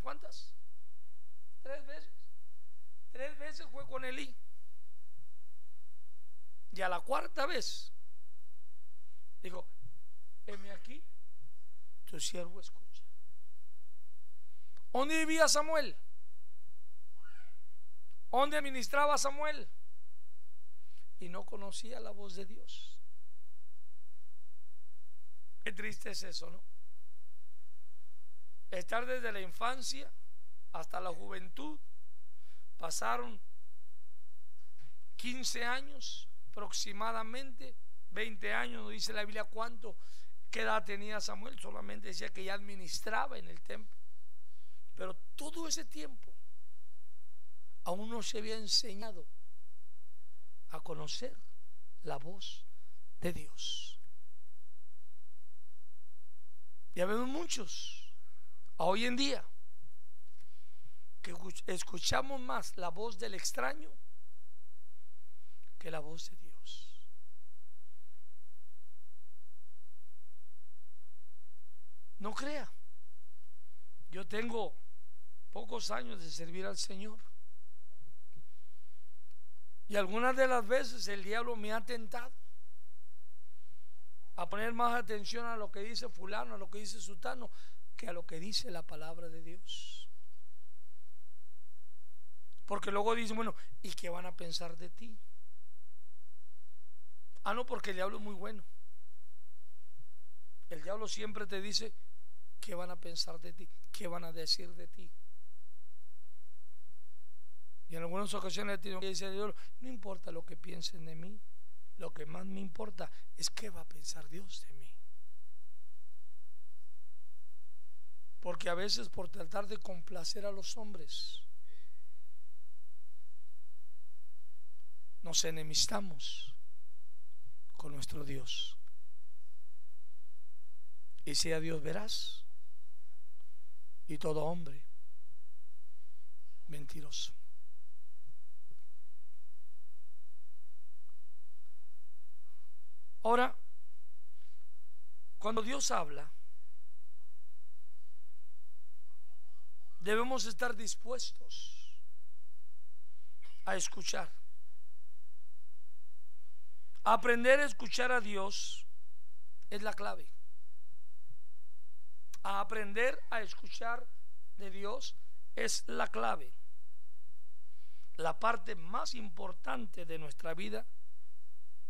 ¿Cuántas? 3 veces. 3 veces fue con Elí. Y a la 4ª vez dijo: heme aquí, tu siervo escucha. ¿Dónde vivía Samuel? ¿Dónde administraba Samuel? Y no conocía la voz de Dios. Qué triste es eso, ¿no? Estar desde la infancia hasta la juventud, pasaron 15 años aproximadamente, 20 años, no dice la Biblia qué edad tenía Samuel, solamente decía que ya administraba en el templo. Pero todo ese tiempo aún no se había enseñado a conocer la voz de Dios. Ya vemos muchos hoy en día que escuchamos más la voz del extraño que la voz de Dios. No crea, yo tengo pocos años de servir al Señor, y algunas de las veces el diablo me ha tentado a poner más atención a lo que dice fulano, a lo que dice sutano, que a lo que dice la palabra de Dios. Porque luego dicen: bueno, ¿y qué van a pensar de ti? Ah, no, porque el diablo es muy bueno. El diablo siempre te dice: ¿qué van a pensar de ti? ¿Qué van a decir de ti? Y en algunas ocasiones dice el diablo: no importa lo que piensen de mí, lo que más me importa es qué va a pensar Dios de mí. Porque a veces, por tratar de complacer a los hombres, nos enemistamos con nuestro Dios. Y sea Dios veraz y todo hombre mentiroso. Ahora, cuando Dios habla, debemos estar dispuestos a escuchar. Aprender a escuchar a Dios es la clave. A aprender a escuchar de Dios es la clave. La parte más importante de nuestra vida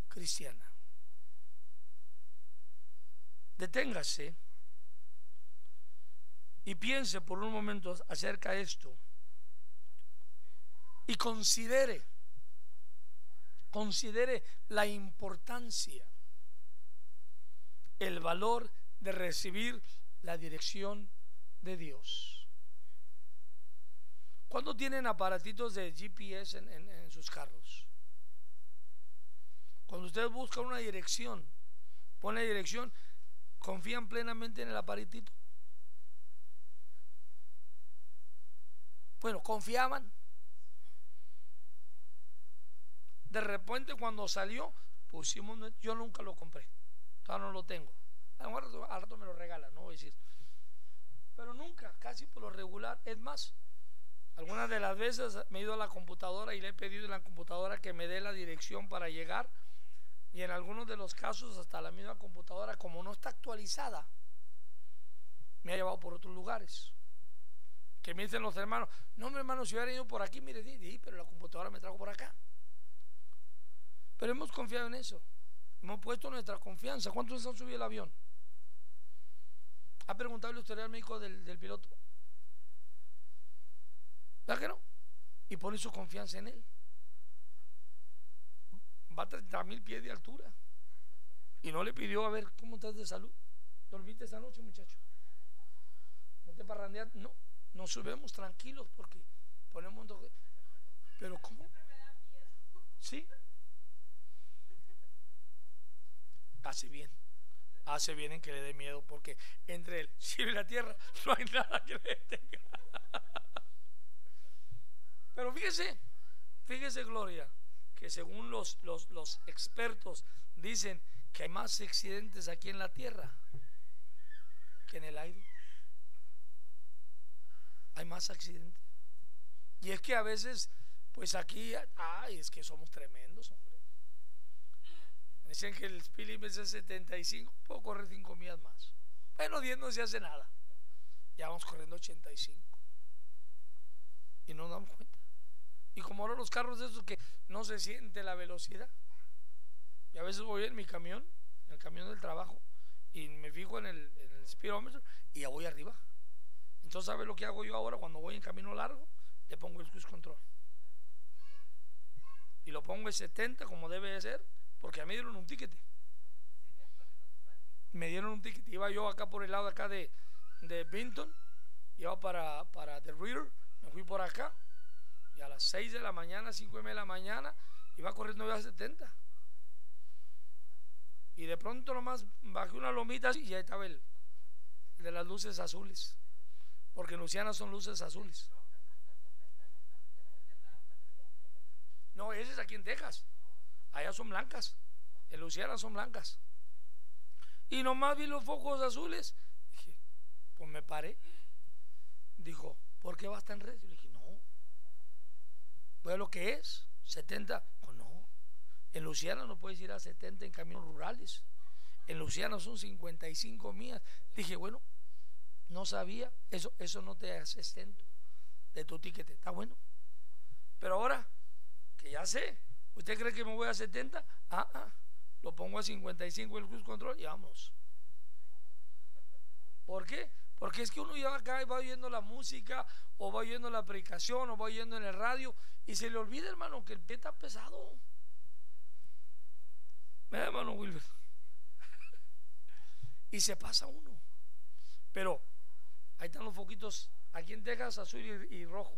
cristiana. Deténgase y piense por un momento acerca de esto y considere la importancia, el valor de recibir la dirección de Dios. ¿Cuántos tienen aparatitos de GPS en sus carros? Cuando ustedes buscan una dirección, pone dirección, ¿confían plenamente en el aparatito? Bueno, confiaban. De repente, cuando salió, pusimos, yo nunca lo compré, todavía no lo tengo. Al rato me lo regalan, no voy a decir, pero nunca, casi por lo regular. Es más, algunas de las veces me he ido a la computadora y le he pedido a la computadora que me dé la dirección para llegar, y en algunos de los casos hasta la misma computadora, como no está actualizada, me ha llevado por otros lugares. Que me dicen los hermanos: no, mi hermano, si hubiera ido por aquí, mire, pero la computadora me trajo por acá. Pero hemos confiado en eso, hemos puesto nuestra confianza. ¿Cuántos han subido el avión? ¿Ha preguntado el historial médico del piloto? ¿Verdad que no? Y pone su confianza en él. Va a 30,000 pies de altura y no le pidió: a ver, ¿cómo estás de salud? ¿Dormiste esta noche, muchacho? ¿No te parrandeas? No, nos subimos tranquilos porque ponemos un toque. Pero ¿cómo? ¿Sí? hace bien en que le dé miedo, porque entre el cielo y la tierra no hay nada que le detenga. Pero fíjese Gloria, que según los expertos dicen que hay más accidentes aquí en la tierra que en el aire. Hay más accidentes. Y es que a veces, pues aquí, es que somos tremendos, hombre. Dicen que el speed limit es 75, puedo correr 5 millas más. Bueno, 10 no se hace nada. Ya vamos corriendo 85. Y no nos damos cuenta. Y como ahora los carros de esos que no se siente la velocidad. Y a veces voy en mi camión, en el camión del trabajo, y me fijo en el speedometer y ya voy arriba. Entonces, ¿sabe lo que hago yo ahora cuando voy en camino largo? Le pongo el cruise control. Y lo pongo en 70 como debe de ser, porque a mí me dieron un ticket. Iba yo acá por el lado de acá de Vinton, iba para The Reader, me fui por acá, y a las 6 de la mañana, 5:30 de la mañana, iba corriendo yo a 70. Y de pronto nomás bajé una lomita y ya estaba el de las luces azules, porque en Luciana son luces azules. No, ese es aquí en Texas. Allá son blancas. En Luciana son blancas. Y nomás vi los focos azules. Dije, pues me paré. Dijo, ¿por qué vas tan recio? Le dije, no. ¿Pues lo que es? 70. Pues no. En Luciana no puedes ir a 70 en caminos rurales. En Luciana son 55 millas. Dije, bueno, no sabía. Eso no te hace exento de tu ticket. Está bueno. Pero ahora que ya sé, ¿usted cree que me voy a 70? Lo pongo a 55 el cruise control y vamos. ¿Por qué? Porque es que uno ya acá y va oyendo la música, o va oyendo la predicación, o va oyendo en el radio, y se le olvida, hermano, que el pie está pesado. Hermano Wilber. Y se pasa uno. Pero ahí están los foquitos. Aquí en Texas, azul y rojo.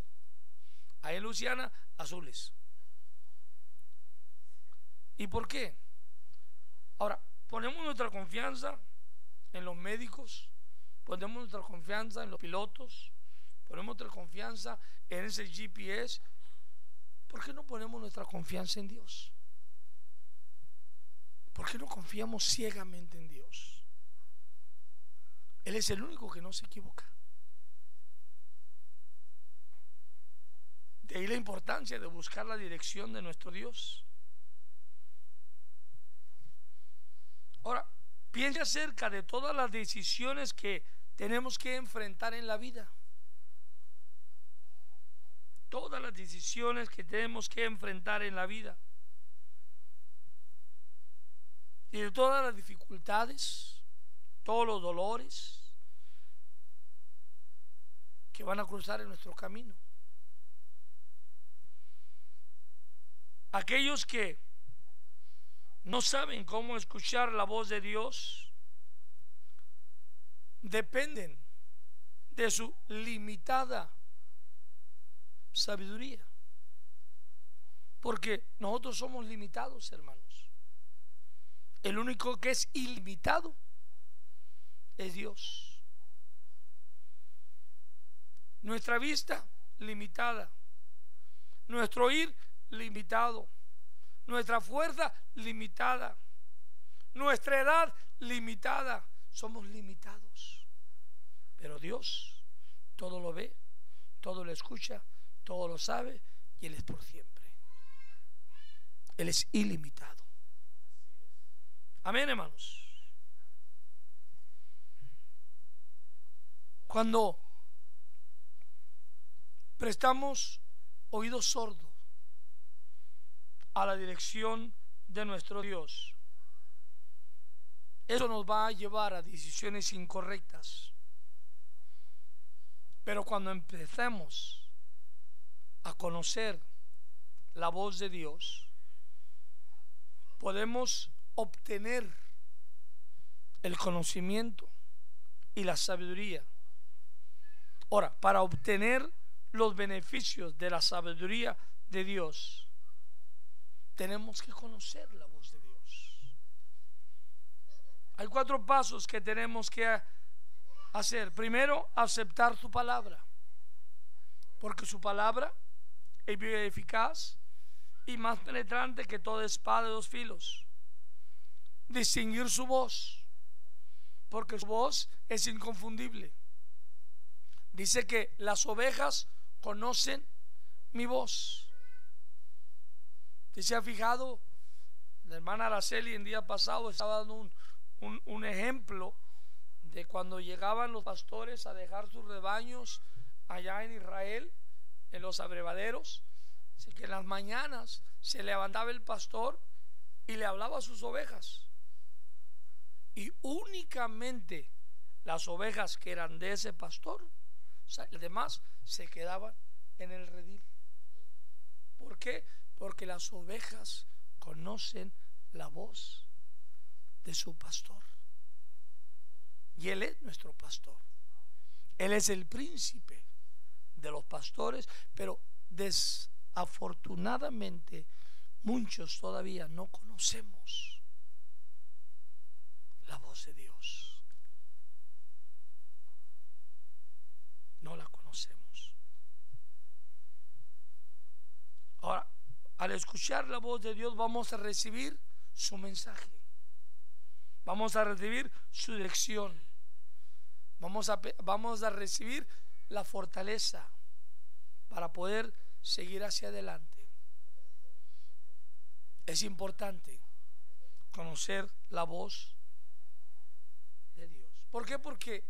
Ahí en Luciana, azules. ¿Y por qué? Ahora, ponemos nuestra confianza en los médicos, ponemos nuestra confianza en los pilotos, ponemos nuestra confianza en ese GPS. ¿Por qué no ponemos nuestra confianza en Dios? ¿Por qué no confiamos ciegamente en Dios? Él es el único que no se equivoca. De ahí la importancia de buscar la dirección de nuestro Dios. Ahora, piense acerca de todas las decisiones que tenemos que enfrentar en la vida. Todas las decisiones que tenemos que enfrentar en la vida. Y de todas las dificultades, todos los dolores que van a cruzar en nuestro camino. Aquellos que no saben cómo escuchar la voz de Dios dependen de su limitada sabiduría, porque nosotros somos limitados, hermanos. El único que es ilimitado es Dios. Nuestra vista limitada, nuestro oír limitado, nuestra fuerza limitada, nuestra edad limitada. Somos limitados, pero Dios todo lo ve, todo lo escucha, todo lo sabe, y Él es por siempre. Él es ilimitado. Amén, hermanos. Cuando prestamos oídos sordos a la dirección de nuestro Dios, eso nos va a llevar a decisiones incorrectas. Pero cuando empecemos a conocer la voz de Dios, podemos obtener el conocimiento y la sabiduría. Ahora, para obtener los beneficios de la sabiduría de Dios, tenemos que conocer la voz de Dios. Hay 4 pasos que tenemos que hacer. Primero, aceptar su palabra, porque su palabra es viva y eficaz y más penetrante que toda espada de 2 filos. Distinguir su voz, porque su voz es inconfundible. Dice que las ovejas conocen mi voz. ¿Usted se ha fijado? La hermana Araceli el día pasado estaba dando un ejemplo de cuando llegaban los pastores a dejar sus rebaños allá en Israel, en los abrevaderos. Así que en las mañanas se levantaba el pastor y le hablaba a sus ovejas, y únicamente las ovejas que eran de ese pastor, o sea, los demás se quedaban en el redil. ¿Por qué? Porque las ovejas conocen la voz de su pastor, y él es nuestro pastor. Él es el príncipe de los pastores, pero desafortunadamente muchos todavía no conocemos la voz de Dios. No la conocemos. Ahora, al escuchar la voz de Dios, vamos a recibir su mensaje, vamos a recibir su dirección, vamos a recibir la fortaleza para poder seguir hacia adelante. Es importante conocer la voz de Dios. ¿Por qué? Porque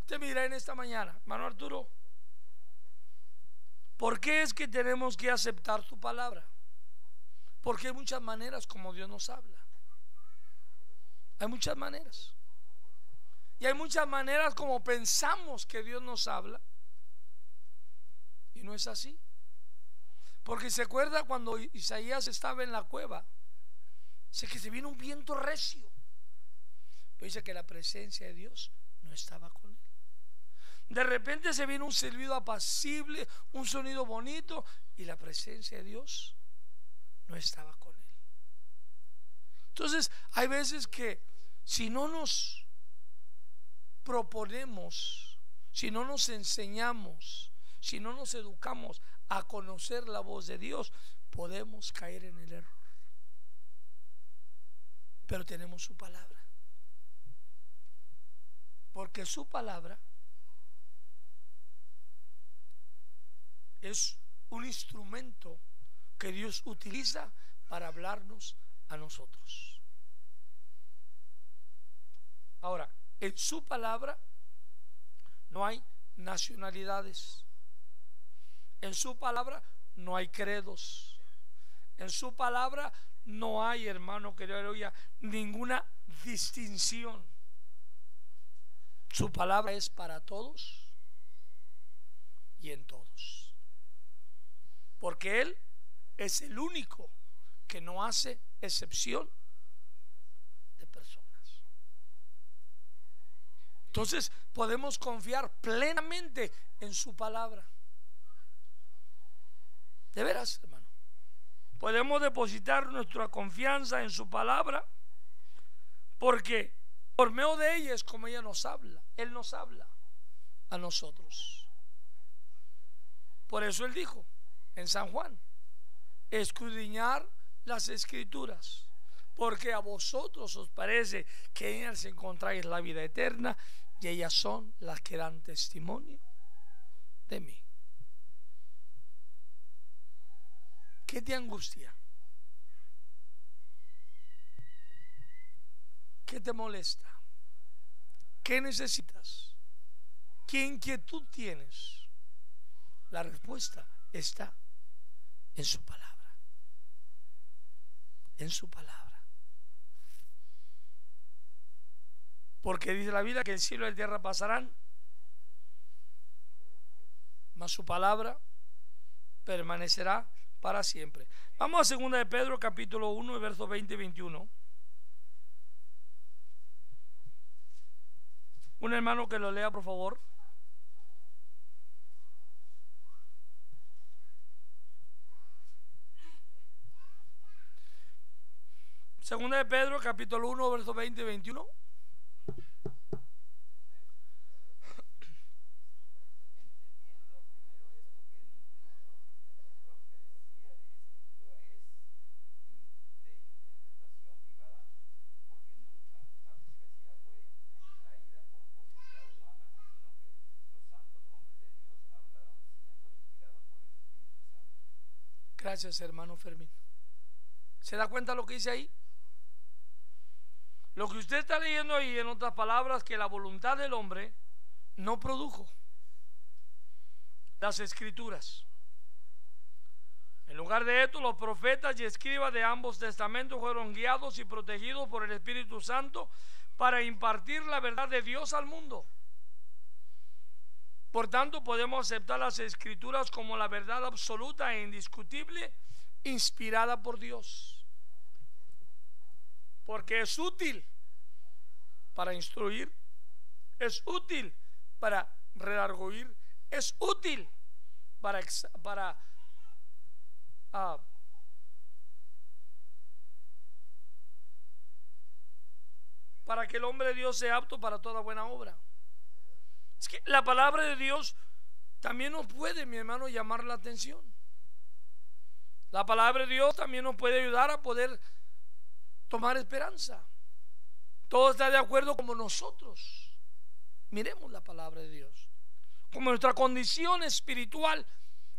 usted mira en esta mañana, hermano Arturo, ¿por qué es que tenemos que aceptar su palabra? Porque hay muchas maneras como Dios nos habla. Hay muchas maneras. Y hay muchas maneras como pensamos que Dios nos habla, y no es así. Porque se acuerda cuando Isaías estaba en la cueva, dice que se vino un viento recio, pero dice que la presencia de Dios no estaba con él. De repente se vino un silbido apacible, un sonido bonito, y la presencia de Dios no estaba con él. Entonces hay veces que si no nos proponemos, si no nos enseñamos, si no nos educamos a conocer la voz de Dios, podemos caer en el error. Pero tenemos su palabra, porque su palabra es un instrumento que Dios utiliza para hablarnos a nosotros. Ahora, en su palabra no hay nacionalidades, en su palabra no hay credos, en su palabra no hay, hermano querido, ninguna distinción. Su palabra es para todos y en todos, porque Él es el único que no hace excepción de personas. Entonces podemos confiar plenamente en su palabra. De veras, hermano, podemos depositar nuestra confianza en su palabra, porque por medio de ella es como ella nos habla. Él nos habla a nosotros. Por eso Él dijo en San Juan: escudriñar las escrituras, porque a vosotros os parece que en ellas encontráis la vida eterna, y ellas son las que dan testimonio de mí. ¿Qué te angustia? ¿Qué te molesta? ¿Qué necesitas? ¿Qué inquietud tienes? La respuesta está en su palabra. En su palabra. Porque dice la Biblia que el cielo y la tierra pasarán, mas su palabra permanecerá para siempre. Vamos a 2 de Pedro capítulo 1 versos 20 y 21. Un hermano que lo lea, por favor. Segunda de Pedro, capítulo 1, versos 20 y 21. Gracias, hermano Fermín. ¿Se da cuenta lo que dice ahí? Lo que usted está leyendo ahí, en otras palabras, que la voluntad del hombre no produjo las escrituras. En lugar de esto, los profetas y escribas de ambos testamentos fueron guiados y protegidos por el Espíritu Santo para impartir la verdad de Dios al mundo. Por tanto, podemos aceptar las escrituras como la verdad absoluta e indiscutible, inspirada por Dios. Porque es útil para instruir, es útil para redarguir, es útil para que el hombre de Dios sea apto para toda buena obra. Es que la palabra de Dios también nos puede, mi hermano, llamar la atención. La palabra de Dios también nos puede ayudar a poder tomar esperanza. Todo está de acuerdo como nosotros miremos la palabra de Dios, como nuestra condición espiritual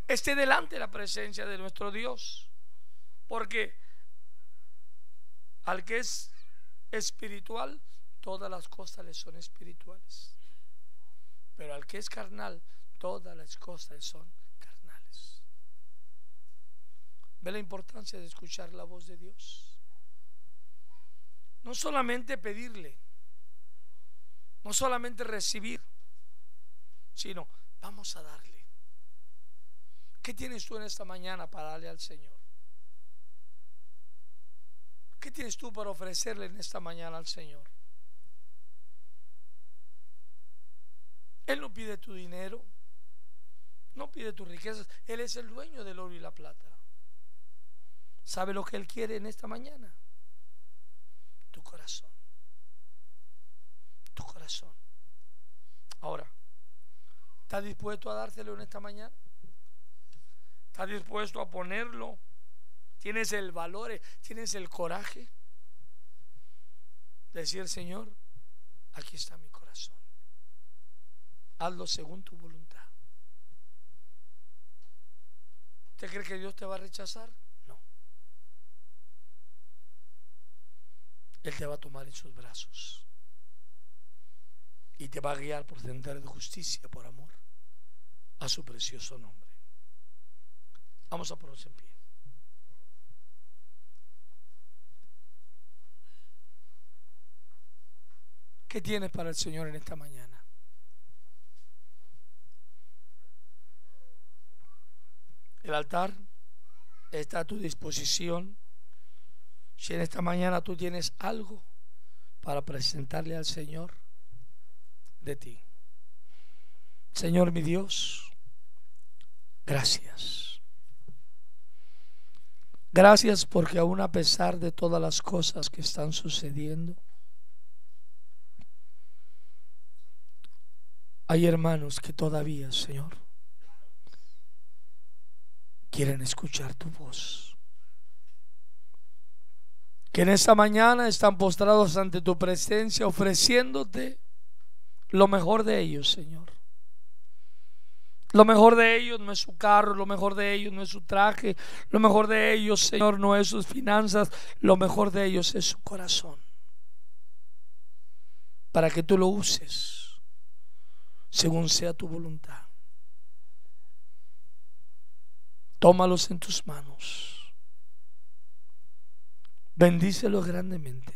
esté delante de la presencia de nuestro Dios. Porque al que es espiritual, todas las cosas le son espirituales, pero al que es carnal, todas las cosas le son carnales. ¿Ve la importancia de escuchar la voz de Dios? No solamente pedirle, no solamente recibir, sino vamos a darle. ¿Qué tienes tú en esta mañana para darle al Señor? ¿Qué tienes tú para ofrecerle en esta mañana al Señor? Él no pide tu dinero, no pide tus riquezas. Él es el dueño del oro y la plata. ¿Sabe lo que Él quiere en esta mañana? Tu corazón. Tu corazón. Ahora, ¿estás dispuesto a dárselo en esta mañana? ¿Estás dispuesto a ponerlo? ¿Tienes el valor, tienes el coraje de decir: Señor, aquí está mi corazón, hazlo según tu voluntad? ¿Usted cree que Dios te va a rechazar? No. Él te va a tomar en sus brazos y te va a guiar por sendero de justicia, por amor a su precioso nombre. Vamos a ponernos en pie. ¿Qué tienes para el Señor en esta mañana? El altar está a tu disposición. Si en esta mañana tú tienes algo para presentarle al Señor de ti. Señor mi Dios, gracias. Gracias porque aún a pesar de todas las cosas que están sucediendo, hay hermanos que todavía, Señor, quieren escuchar tu voz, que en esta mañana están postrados ante tu presencia, ofreciéndote lo mejor de ellos, Señor. Lo mejor de ellos no es su carro, lo mejor de ellos no es su traje, lo mejor de ellos, Señor, no es sus finanzas, lo mejor de ellos es su corazón, para que tú lo uses según sea tu voluntad. Tómalos en tus manos, bendícelos grandemente,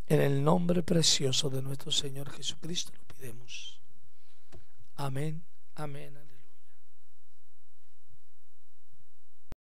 en el nombre precioso de nuestro Señor Jesucristo lo pidemos. Amén, amén.